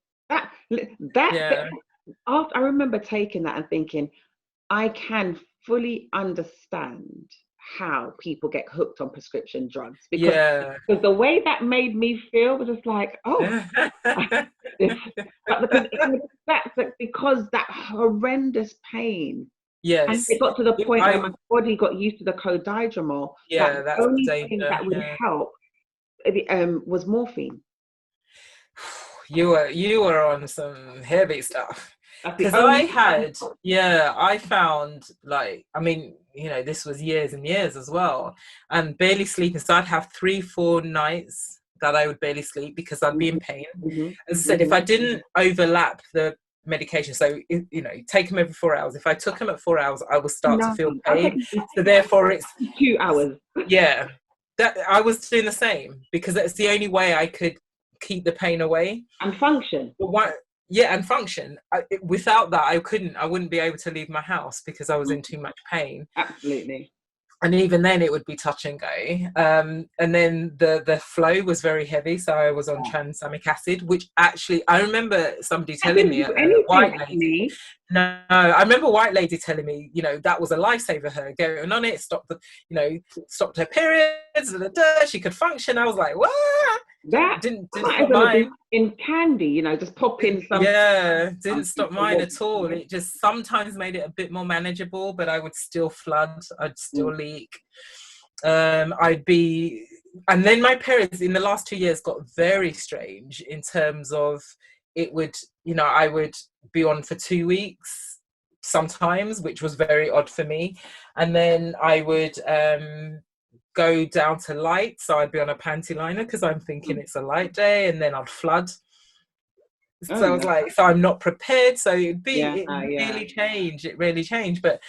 [SPEAKER 1] After I remember taking that and thinking, I can fully understand how people get hooked on prescription drugs, because the way that made me feel was just like, oh, because that horrendous pain. And it got to the point where my body got used to the codidromol. That's the only thing that would help was morphine.
[SPEAKER 2] You were on some heavy stuff. Because I found, like, I mean, you know, this was years and years as well, and barely sleeping. So I'd have 3-4 nights that I would barely sleep because I'd be in pain. As I said, if I didn't overlap the medication, so, you know, take them every 4 hours. If I took them at 4 hours, I would start to feel pain. So therefore it's
[SPEAKER 1] 2 hours.
[SPEAKER 2] Yeah, that I was doing the same, because that's the only way I could keep the pain away
[SPEAKER 1] and function.
[SPEAKER 2] And function. Without that, I wouldn't be able to leave my house because I was in too much pain.
[SPEAKER 1] Absolutely.
[SPEAKER 2] And even then it would be touch and go. And then the flow was very heavy. So I was on tranexamic acid, which actually, I remember somebody telling me, white lady. No, I remember white lady telling me, you know, that was a lifesaver, her going on it, stopped her periods, she could function. I was like, what?
[SPEAKER 1] That didn't stop mine. In candy, you know, just pop in some.
[SPEAKER 2] Yeah, didn't stop mine at all. It just sometimes made it a bit more manageable, but I would still flood. I'd still leak. And then my periods in the last 2 years got very strange in terms of it would, you know, I would be on for 2 weeks sometimes, which was very odd for me. And then I would go down to light, so I'd be on a panty liner because I'm thinking it's a light day, and then I'd flood. So I was like, so I'm not prepared. So it really changed. But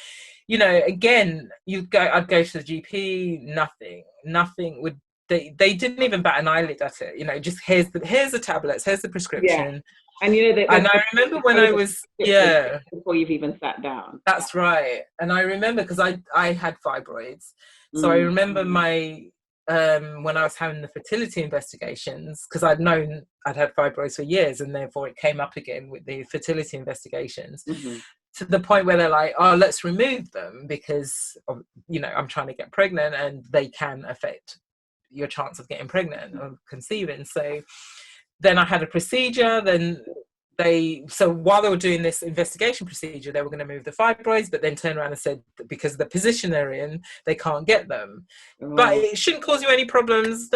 [SPEAKER 2] you know, again, I'd go to the GP, nothing would. They didn't even bat an eyelid at it. You know, just here's the tablets, here's the prescription.
[SPEAKER 1] Yeah. And you know,
[SPEAKER 2] and I remember when I was
[SPEAKER 1] before you've even sat down.
[SPEAKER 2] That's right. And I remember because I had fibroids, so I remember my when I was having the fertility investigations, because I'd known I'd had fibroids for years, and therefore it came up again with the fertility investigations. To the point where they're like, oh, let's remove them because of, you know, I'm trying to get pregnant and they can affect your chance of getting pregnant or conceiving. So then I had a procedure. Then so while they were doing this investigation procedure, they were going to move the fibroids, but then turned around and said that because of the position they're in, they can't get them. But it shouldn't cause you any problems.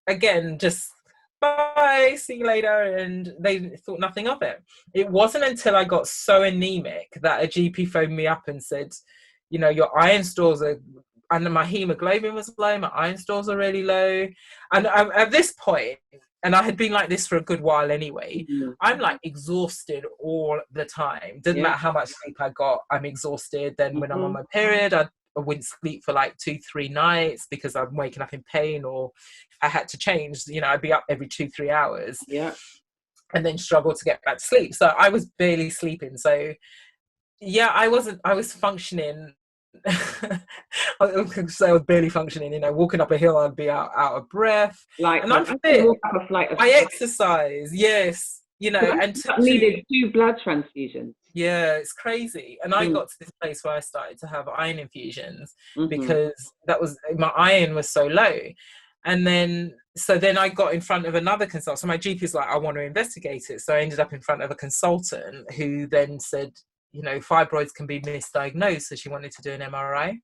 [SPEAKER 2] Again, just bye, see you later. And they thought nothing of it. It wasn't until I got so anemic that a GP phoned me up and said, you know, your iron stores are, and my hemoglobin was low, my iron stores are really low. And at this point, and I had been like this for a good while anyway, I'm like exhausted all the time. Doesn't matter how much sleep I got, I'm exhausted. Then when I'm on my period, wouldn't sleep for like 2-3 nights because I'm waking up in pain, or I had to change, you know, I'd be up every 2-3 hours.
[SPEAKER 1] Yeah.
[SPEAKER 2] And then struggle to get back to sleep. So I was barely sleeping. So yeah, I was functioning. So I was barely functioning, you know, walking up a hill, I'd be out of breath.
[SPEAKER 1] Like,
[SPEAKER 2] and I'm
[SPEAKER 1] I
[SPEAKER 2] fit.
[SPEAKER 1] walk up a flight of
[SPEAKER 2] I exercise, yes, you know, and
[SPEAKER 1] needed 2 blood transfusions.
[SPEAKER 2] Yeah, it's crazy. And I got to this place where I started to have iron infusions because my iron was so low. And then I got in front of another consultant. So my GP's like, I want to investigate it. So I ended up in front of a consultant who then said, you know, fibroids can be misdiagnosed. So she wanted to do an MRI.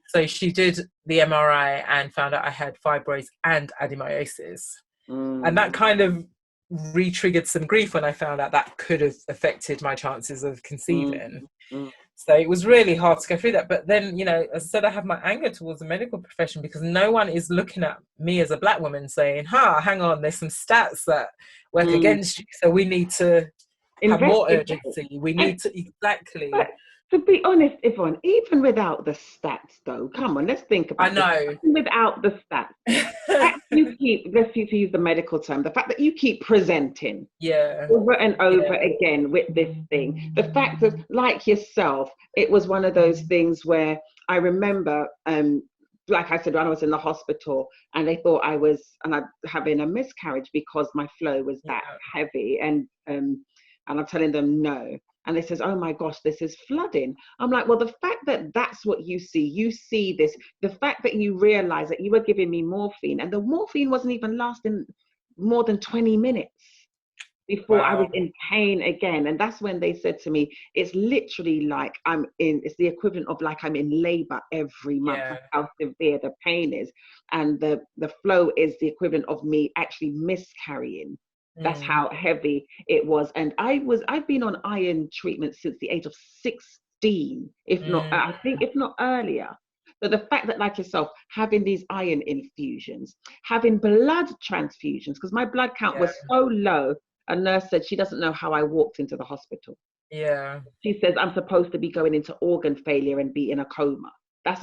[SPEAKER 2] So she did the MRI and found out I had fibroids and adenomyosis. And that kind of re-triggered some grief when I found out that could have affected my chances of conceiving. So it was really hard to go through that. But then, you know, as I said, I have my anger towards the medical profession because no one is looking at me as a Black woman saying, hang on, there's some stats that work against you. So we need to have more urgency. We need to, exactly.
[SPEAKER 1] But to be honest, Yvonne, even without the stats though, come on, let's think about it.
[SPEAKER 2] I know.
[SPEAKER 1] Without the stats, you keep, let's use the medical term, the fact that you keep presenting over and over again with this thing, the fact that, like yourself, it was one of those things where I remember, like I said, when I was in the hospital and they thought I was having a miscarriage because my flow was that heavy, and I'm telling them no. And they says, oh my gosh, this is flooding. I'm like, well, the fact that that's what you see this, the fact that you realize that you were giving me morphine, and the morphine wasn't even lasting more than 20 minutes before I was in pain again. And that's when they said to me, it's literally like it's the equivalent of like I'm in labor every month. That's how severe the pain is. And the flow is the equivalent of me actually miscarrying. That's how heavy it was. And I've been on iron treatment since the age of 16, if not earlier. So the fact that, like yourself, having these iron infusions, having blood transfusions, because my blood count was so low, a nurse said she doesn't know how I walked into the hospital. She says I'm supposed to be going into organ failure and be in a coma. And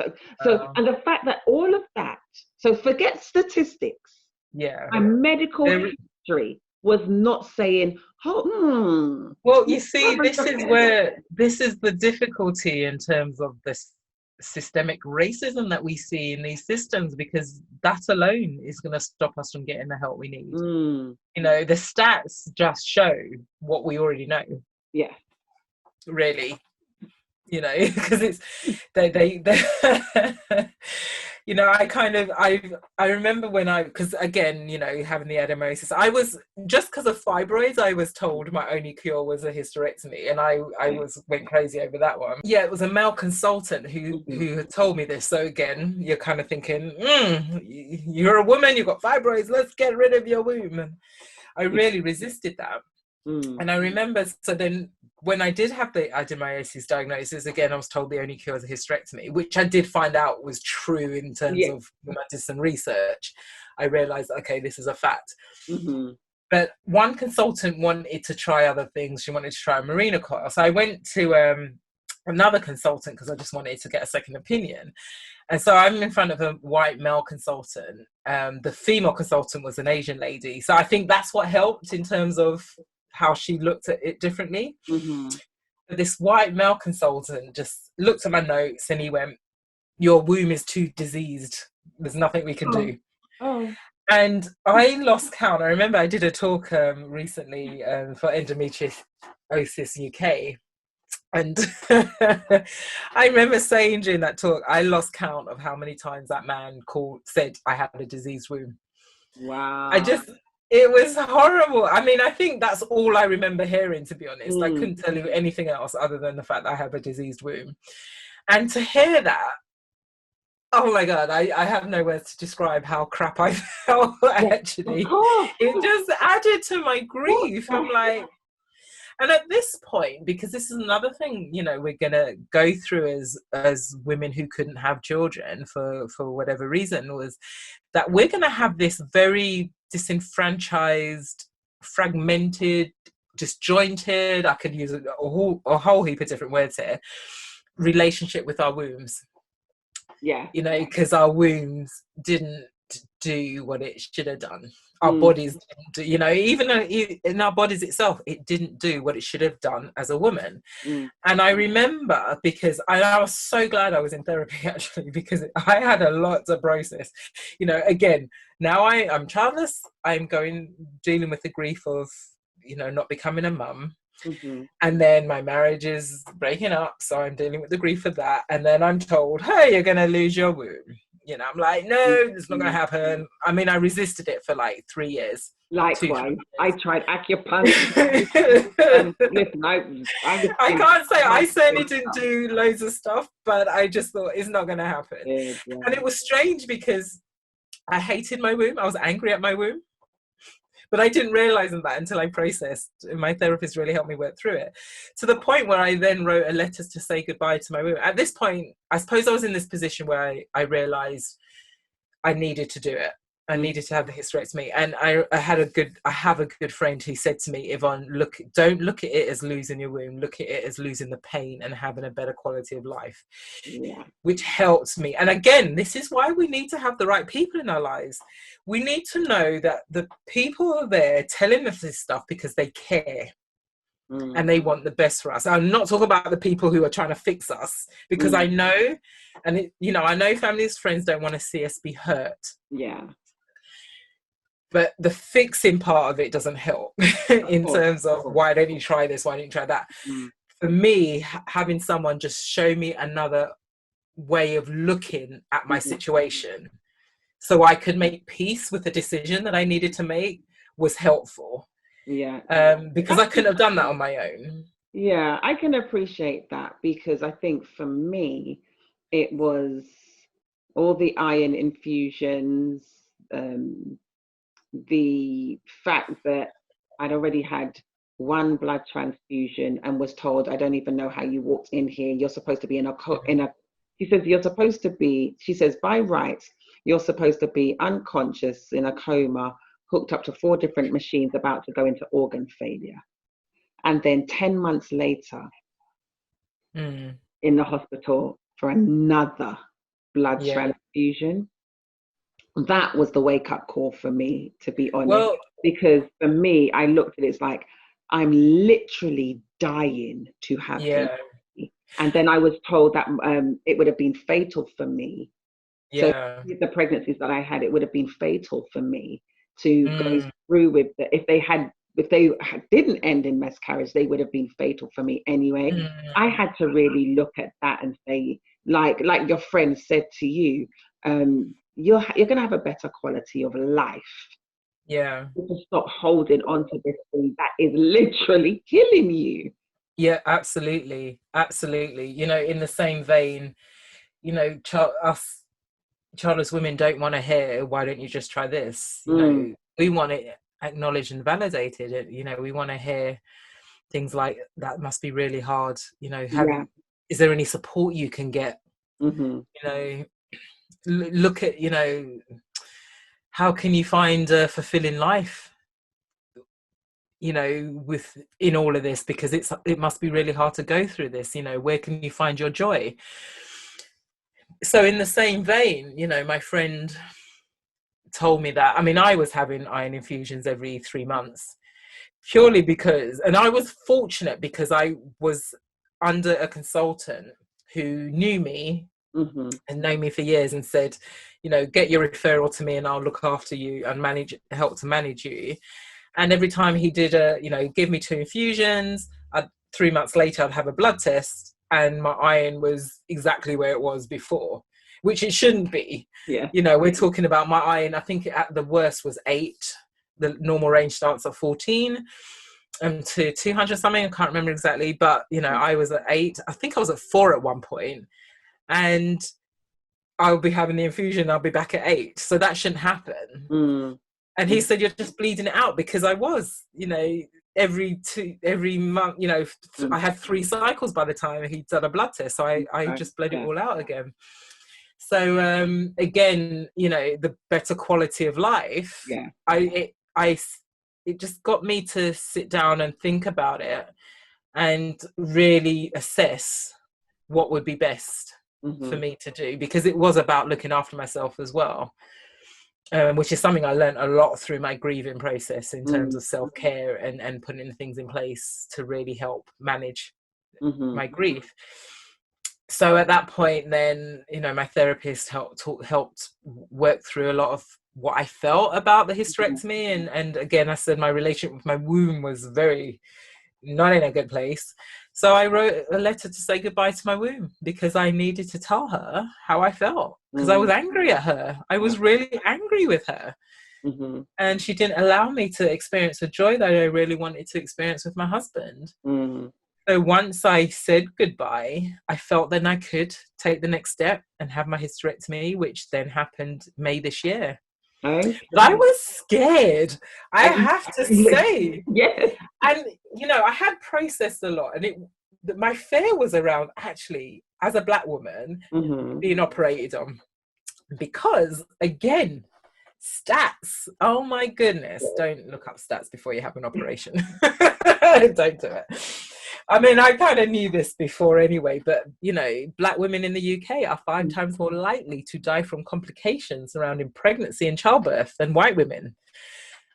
[SPEAKER 1] the fact that all of that, so forget statistics. My medical history was not saying,
[SPEAKER 2] well, you see, this is the difficulty in terms of this systemic racism that we see in these systems, because that alone is going to stop us from getting the help we need. You know, the stats just show what we already know. Really, you know, because it's they you know, I remember when because again, you know, having the adenomyosis, I was, just because of fibroids, I was told my only cure was a hysterectomy, and I went crazy over that one. Yeah, it was a male consultant who had told me this. So again, you're kind of thinking, you're a woman, you've got fibroids, let's get rid of your womb. And I really resisted that. And I remember, so then when I did have the adenomyosis diagnosis, again, I was told the only cure is a hysterectomy, which I did find out was true in terms of when I did some research. I realized, okay, this is a fact. But one consultant wanted to try other things. She wanted to try a marina coil. So I went to another consultant because I just wanted to get a second opinion. And so I'm in front of a white male consultant. The female consultant was an Asian lady. So I think that's what helped in terms of how she looked at it differently. But this white male consultant just looked at my notes and he went, your womb is too diseased. There's nothing we can do. And I lost count. I remember I did a talk recently for Endometriosis UK. And I remember saying during that talk, I lost count of how many times that man said I had a diseased womb.
[SPEAKER 1] Wow.
[SPEAKER 2] It was horrible. I mean, I think that's all I remember hearing, to be honest. I couldn't tell you anything else other than the fact that I have a diseased womb. And to hear that, oh my God, I have no words to describe how crap I felt, actually. It just added to my grief. I'm like, and at this point, because this is another thing, you know, we're going to go through as women who couldn't have children for whatever reason, was that we're going to have this very disenfranchised, fragmented, disjointed, I could use a whole heap of different words here, relationship with our wombs.
[SPEAKER 1] Yeah.
[SPEAKER 2] You know, because our wombs didn't do what it should have done. Our
[SPEAKER 1] Mm.
[SPEAKER 2] bodies didn't do, you know, even though in our bodies itself, it didn't do what it should have done as a woman.
[SPEAKER 1] Mm.
[SPEAKER 2] And I remember, because I was so glad I was in therapy, actually, because I had a lot to process. You know, again, now I'm childless. I'm dealing with the grief of, you know, not becoming a mum.
[SPEAKER 1] Mm-hmm.
[SPEAKER 2] And then my marriage is breaking up, so I'm dealing with the grief of that. And then I'm told, hey, you're going to lose your womb. You know, I'm like, no, it's not going to happen. I mean, I resisted it for like 3 years.
[SPEAKER 1] Likewise,
[SPEAKER 2] 2-3
[SPEAKER 1] I
[SPEAKER 2] years.
[SPEAKER 1] tried acupuncture. Listen, I
[SPEAKER 2] I can't say I certainly didn't do loads of stuff, but I just thought it's not going to happen.
[SPEAKER 1] Yeah.
[SPEAKER 2] And it was strange because I hated my womb. I was angry at my womb. But I didn't realize that until I processed. My therapist really helped me work through it, to the point where I then wrote a letter to say goodbye to my womb. At this point, I suppose I was in this position where I realized I needed to do it. I needed to have the hysterectomy. And I have a good friend who said to me, Yvonne, don't look at it as losing your womb. Look at it as losing the pain and having a better quality of life.
[SPEAKER 1] Yeah.
[SPEAKER 2] Which helped me. And again, this is why we need to have the right people in our lives. We need to know that the people are there telling us this stuff because they care. And they want the best for us. I'm not talking about the people who are trying to fix us, because I know, and I know families, friends don't want to see us be hurt.
[SPEAKER 1] Yeah.
[SPEAKER 2] But the fixing part of it doesn't help in terms of why don't you try this? Why don't you try that? For me, having someone just show me another way of looking at my situation so I could make peace with the decision that I needed to make was helpful.
[SPEAKER 1] Yeah.
[SPEAKER 2] Because I couldn't have done that on my own.
[SPEAKER 1] Yeah, I can appreciate that, because I think for me, it was all the iron infusions, the fact that I'd already had one blood transfusion and was told, I don't even know how you walked in here. You're supposed to be she says, she says, by rights, you're supposed to be unconscious in a coma, hooked up to 4 different machines, about to go into organ failure. And then 10 months later, in the hospital for another blood transfusion. That was the wake-up call for me, to be honest. Because for me, I looked at it, it's like, I'm literally dying to have this. And then I was told that it would have been fatal for me. So the pregnancies that I had, it would have been fatal for me to go through with if they didn't end in miscarriage, they would have been fatal for me anyway. I had to really look at that and say, like your friend said to you, you're going to have a better quality of life.
[SPEAKER 2] Yeah.
[SPEAKER 1] To stop holding on to this thing that is literally killing you.
[SPEAKER 2] Yeah, absolutely. Absolutely. In the same vein, us childless women don't want to hear, why don't you just try this? We want it acknowledged and validated. We want to hear things like, that must be really hard. Is there any support you can get? Look at, how can you find a fulfilling life, in all of this, because it must be really hard to go through this. Where can you find your joy? So in the same vein, my friend told me that, I was having iron infusions every 3 months, purely because, and I was fortunate because I was under a consultant who knew me and known me for years, and said, get your referral to me and I'll look after you and help to manage you. And every time he did give me 2 infusions, 3 months later I'd have a blood test and my iron was exactly where it was before, which it shouldn't be. We're talking about my iron, I think at the worst was 8. The normal range starts at 14 to 200 something, I can't remember exactly, but I was at 8. I think I was at 4 at one point, and I'll be having the infusion, I'll be back at 8, so that shouldn't happen. And he said, you're just bleeding it out, because I was, every month, I had 3 cycles by the time he'd done a blood test, so I just bled it all out again. So again, the better quality of life, it just got me to sit down and think about it and really assess what would be best. for me to do, because it was about looking after myself as well, which is something I learned a lot through my grieving process in terms of self-care and putting things in place to really help manage my grief. So at that point, then, you know, my therapist helped work through a lot of what I felt about the hysterectomy. And again, I said my relationship with my womb was very not in a good place. So I wrote a letter to say goodbye to my womb, because I needed to tell her how I felt, because I was angry at her. I was really angry with her. And she didn't allow me to experience the joy that I really wanted to experience with my husband. So once I said goodbye, I felt then I could take the next step and have my hysterectomy, which then happened May this year.
[SPEAKER 1] Okay.
[SPEAKER 2] But I was scared, I have to say.
[SPEAKER 1] Yes.
[SPEAKER 2] And, you know, I had processed a lot, and my fear was around, actually, as a Black woman, being operated on. Because, again, stats, oh my goodness, don't look up stats before you have an operation. Don't do it. I mean, I kind of knew this before anyway, but, you know, Black women in the UK are 5 times more likely to die from complications surrounding pregnancy and childbirth than white women.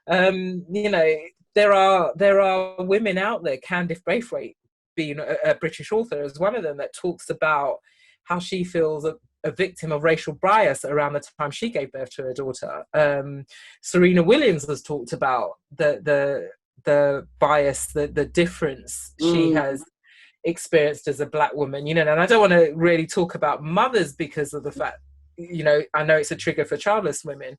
[SPEAKER 2] You know, there are women out there, Candice Braithwaite being a British author is one of them, that talks about how she feels a victim of racial bias around the time she gave birth to her daughter. Serena Williams has talked about the bias, the difference she has experienced as a Black woman, you know. And I don't want to really talk about mothers because of the fact, you know, I know it's a trigger for childless women.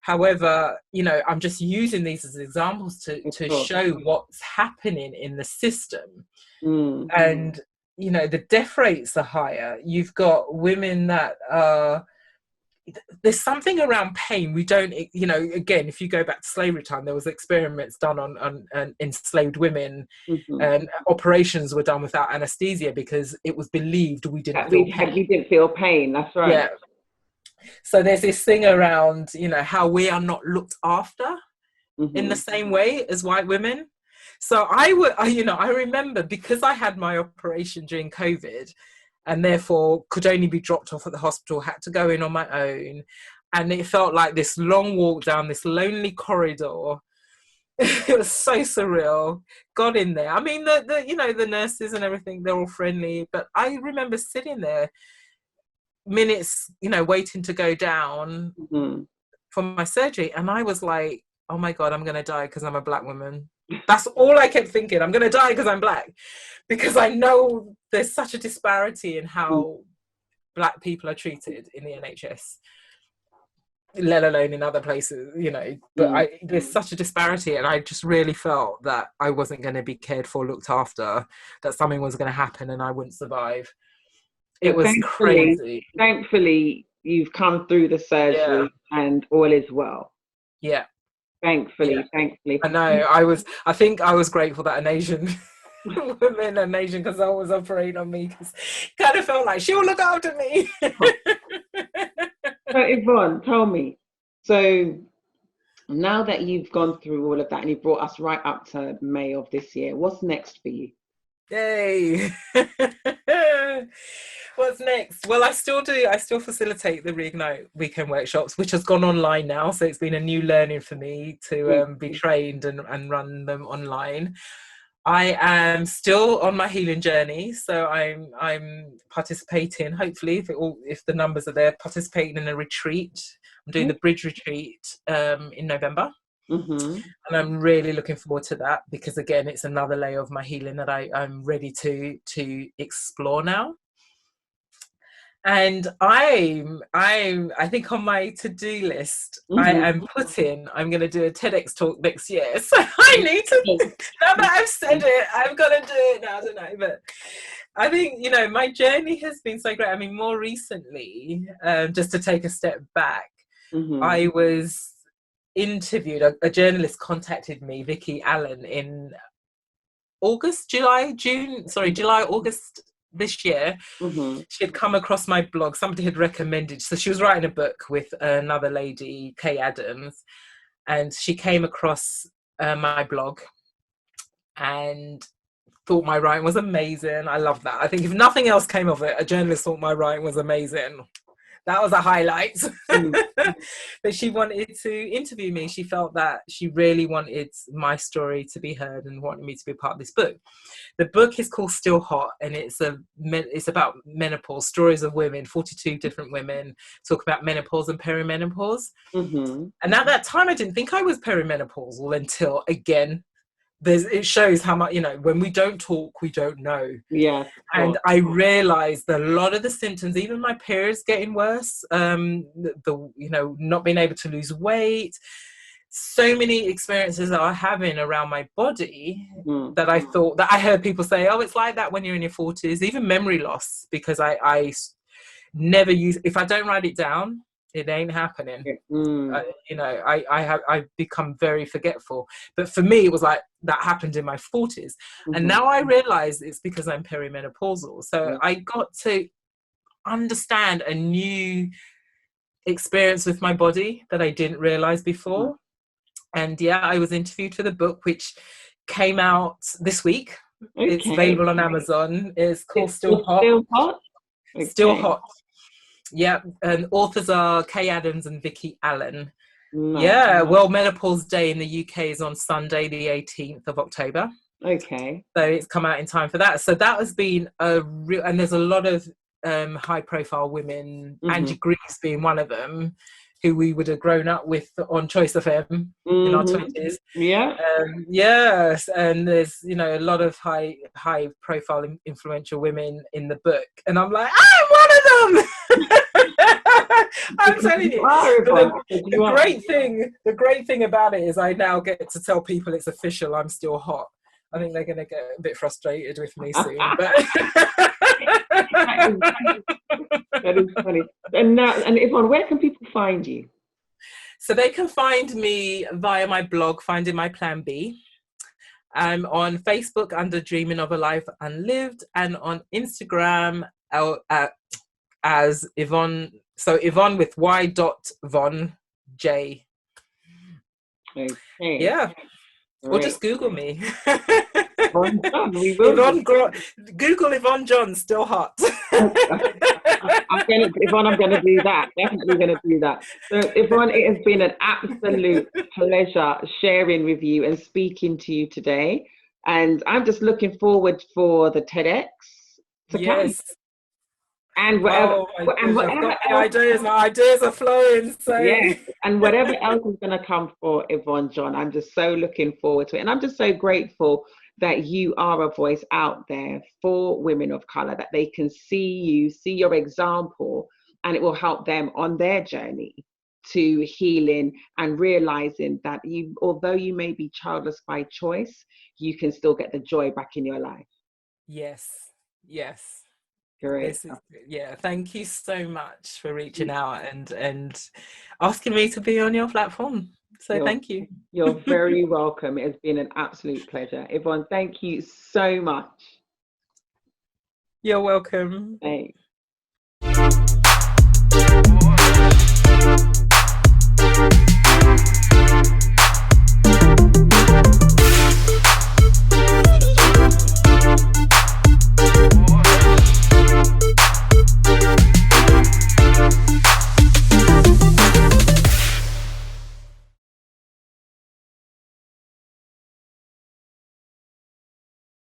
[SPEAKER 2] However, you know, I'm just using these as examples to show what's happening in the system. And, you know, the death rates are higher. You've got women that are, there's something around pain we don't, you know, again, if you go back to slavery time, there was experiments done on enslaved women, and operations were done without anesthesia because it was believed we didn't feel pain.
[SPEAKER 1] We didn't feel pain, that's right.
[SPEAKER 2] Yeah. So there's this thing around, you know, how we are not looked after in the same way as white women. So I remember, because I had my operation during COVID and therefore could only be dropped off at the hospital, had to go in on my own. And it felt like this long walk down this lonely corridor. It was so surreal. Got in there. I mean, the nurses and everything, they're all friendly. But I remember sitting there minutes, you know, waiting to go down for my surgery. And I was like, oh my God, I'm going to die because I'm a Black woman. That's all I kept thinking. I'm going to die because I'm Black. Because I know there's such a disparity in how Black people are treated in the NHS, let alone in other places, you know. But there's such a disparity, and I just really felt that I wasn't going to be cared for, looked after, that something was going to happen and I wouldn't survive. It was crazy.
[SPEAKER 1] Thankfully, you've come through the surgery and all is well.
[SPEAKER 2] Yeah.
[SPEAKER 1] Thankfully.
[SPEAKER 2] I know. I think I was grateful that an Asian woman, an Asian consultant was operating on me, because it kind of felt like she'll look after me.
[SPEAKER 1] So Yvonne, tell me, so now that you've gone through all of that and you brought us right up to May of this year, what's next for you?
[SPEAKER 2] Yay. What's next? Well, I still facilitate the Reignite weekend workshops, which has gone online now. So it's been a new learning for me to be trained and run them online. I am still on my healing journey. So I'm participating, hopefully, if the numbers are there, participating in a retreat. I'm doing the Bridge retreat in November. And I'm really looking forward to that, because again, it's another layer of my healing that I'm ready to explore now. And I think on my to-do list, I'm going to do a TEDx talk next year. So I need to, now that I've said it, I've got to do it now, don't I? But I think, you know, my journey has been so great. I mean, more recently, just to take a step back, I was interviewed, a journalist contacted me, Vicky Allen, in July, August this year. She had come across my blog. Somebody had recommended, so she was writing a book with another lady, Kay Adams, and she came across my blog and thought my writing was amazing. I love that. I think if nothing else came of it, a journalist thought my writing was amazing. That was a highlight. But she wanted to interview me. She felt that she really wanted my story to be heard and wanted me to be a part of this book. The book is called Still Hot, and it's about menopause, stories of women, 42 different women talk about menopause and perimenopause.
[SPEAKER 1] Mm-hmm.
[SPEAKER 2] And at that time, I didn't think I was perimenopausal until, again, it shows how much, when we don't talk, we don't know.
[SPEAKER 1] Yeah.
[SPEAKER 2] And I realized that a lot of the symptoms, even my periods getting worse, not being able to lose weight, so many experiences that I'm having around my body that I thought, that I heard people say, oh, it's like that when you're in your 40s, even memory loss, because I never use, if I don't write it down, it ain't happening. I've become very forgetful. But for me, it was like that happened in my 40s. And now I realize it's because I'm perimenopausal. So I got to understand a new experience with my body that I didn't realize before. And I was interviewed for the book, which came out this week. Okay. It's available on Amazon. It's called Still Hot.
[SPEAKER 1] Still Hot? Okay.
[SPEAKER 2] Still Hot. Yeah, and authors are Kay Adams and Vicky Allen. Nice. World Menopause Day in the UK is on Sunday, the 18th of October.
[SPEAKER 1] Okay.
[SPEAKER 2] So it's come out in time for that. So that has been and there's a lot of high-profile women, Angie Greaves being one of them, who we would have grown up with on Choice FM in our 20s. Yeah. Yes, and there's a lot of high-profile, influential women in the book, and I'm like, I'm one of them. I'm telling you. The great thing about it is I now get to tell people it's official. I'm still hot. I think they're going to get a bit frustrated with me soon, but.
[SPEAKER 1] That is funny. And Yvonne, where can people find you?
[SPEAKER 2] So they can find me via my blog, Finding My Plan B. I'm on Facebook under Dreaming of a Life Unlived, and on Instagram as Yvonne. So Yvonne with Y.Von J.
[SPEAKER 1] Okay.
[SPEAKER 2] Yeah.
[SPEAKER 1] Great.
[SPEAKER 2] Or just Google me.
[SPEAKER 1] Yvonne,
[SPEAKER 2] Google Yvonne John, Still Hot.
[SPEAKER 1] Yvonne, I'm going to do that. Definitely going to do that. So, Yvonne, it has been an absolute pleasure sharing with you and speaking to you today. And I'm just looking forward for the TEDx to come. And whatever,
[SPEAKER 2] ideas are flowing. So
[SPEAKER 1] yes, and whatever else is going to come for Yvonne John, I'm just so looking forward to it. And I'm just so grateful that you are a voice out there for women of color, that they can see your example, and it will help them on their journey to healing and realizing that although you may be childless by choice, you can still get the joy back in your life.
[SPEAKER 2] Yes.
[SPEAKER 1] Great.
[SPEAKER 2] Thank you so much for reaching out and asking me to be on your platform. So thank you.
[SPEAKER 1] You're very welcome. It has been an absolute pleasure. Yvonne, thank you so much.
[SPEAKER 2] You're welcome.
[SPEAKER 1] Thanks.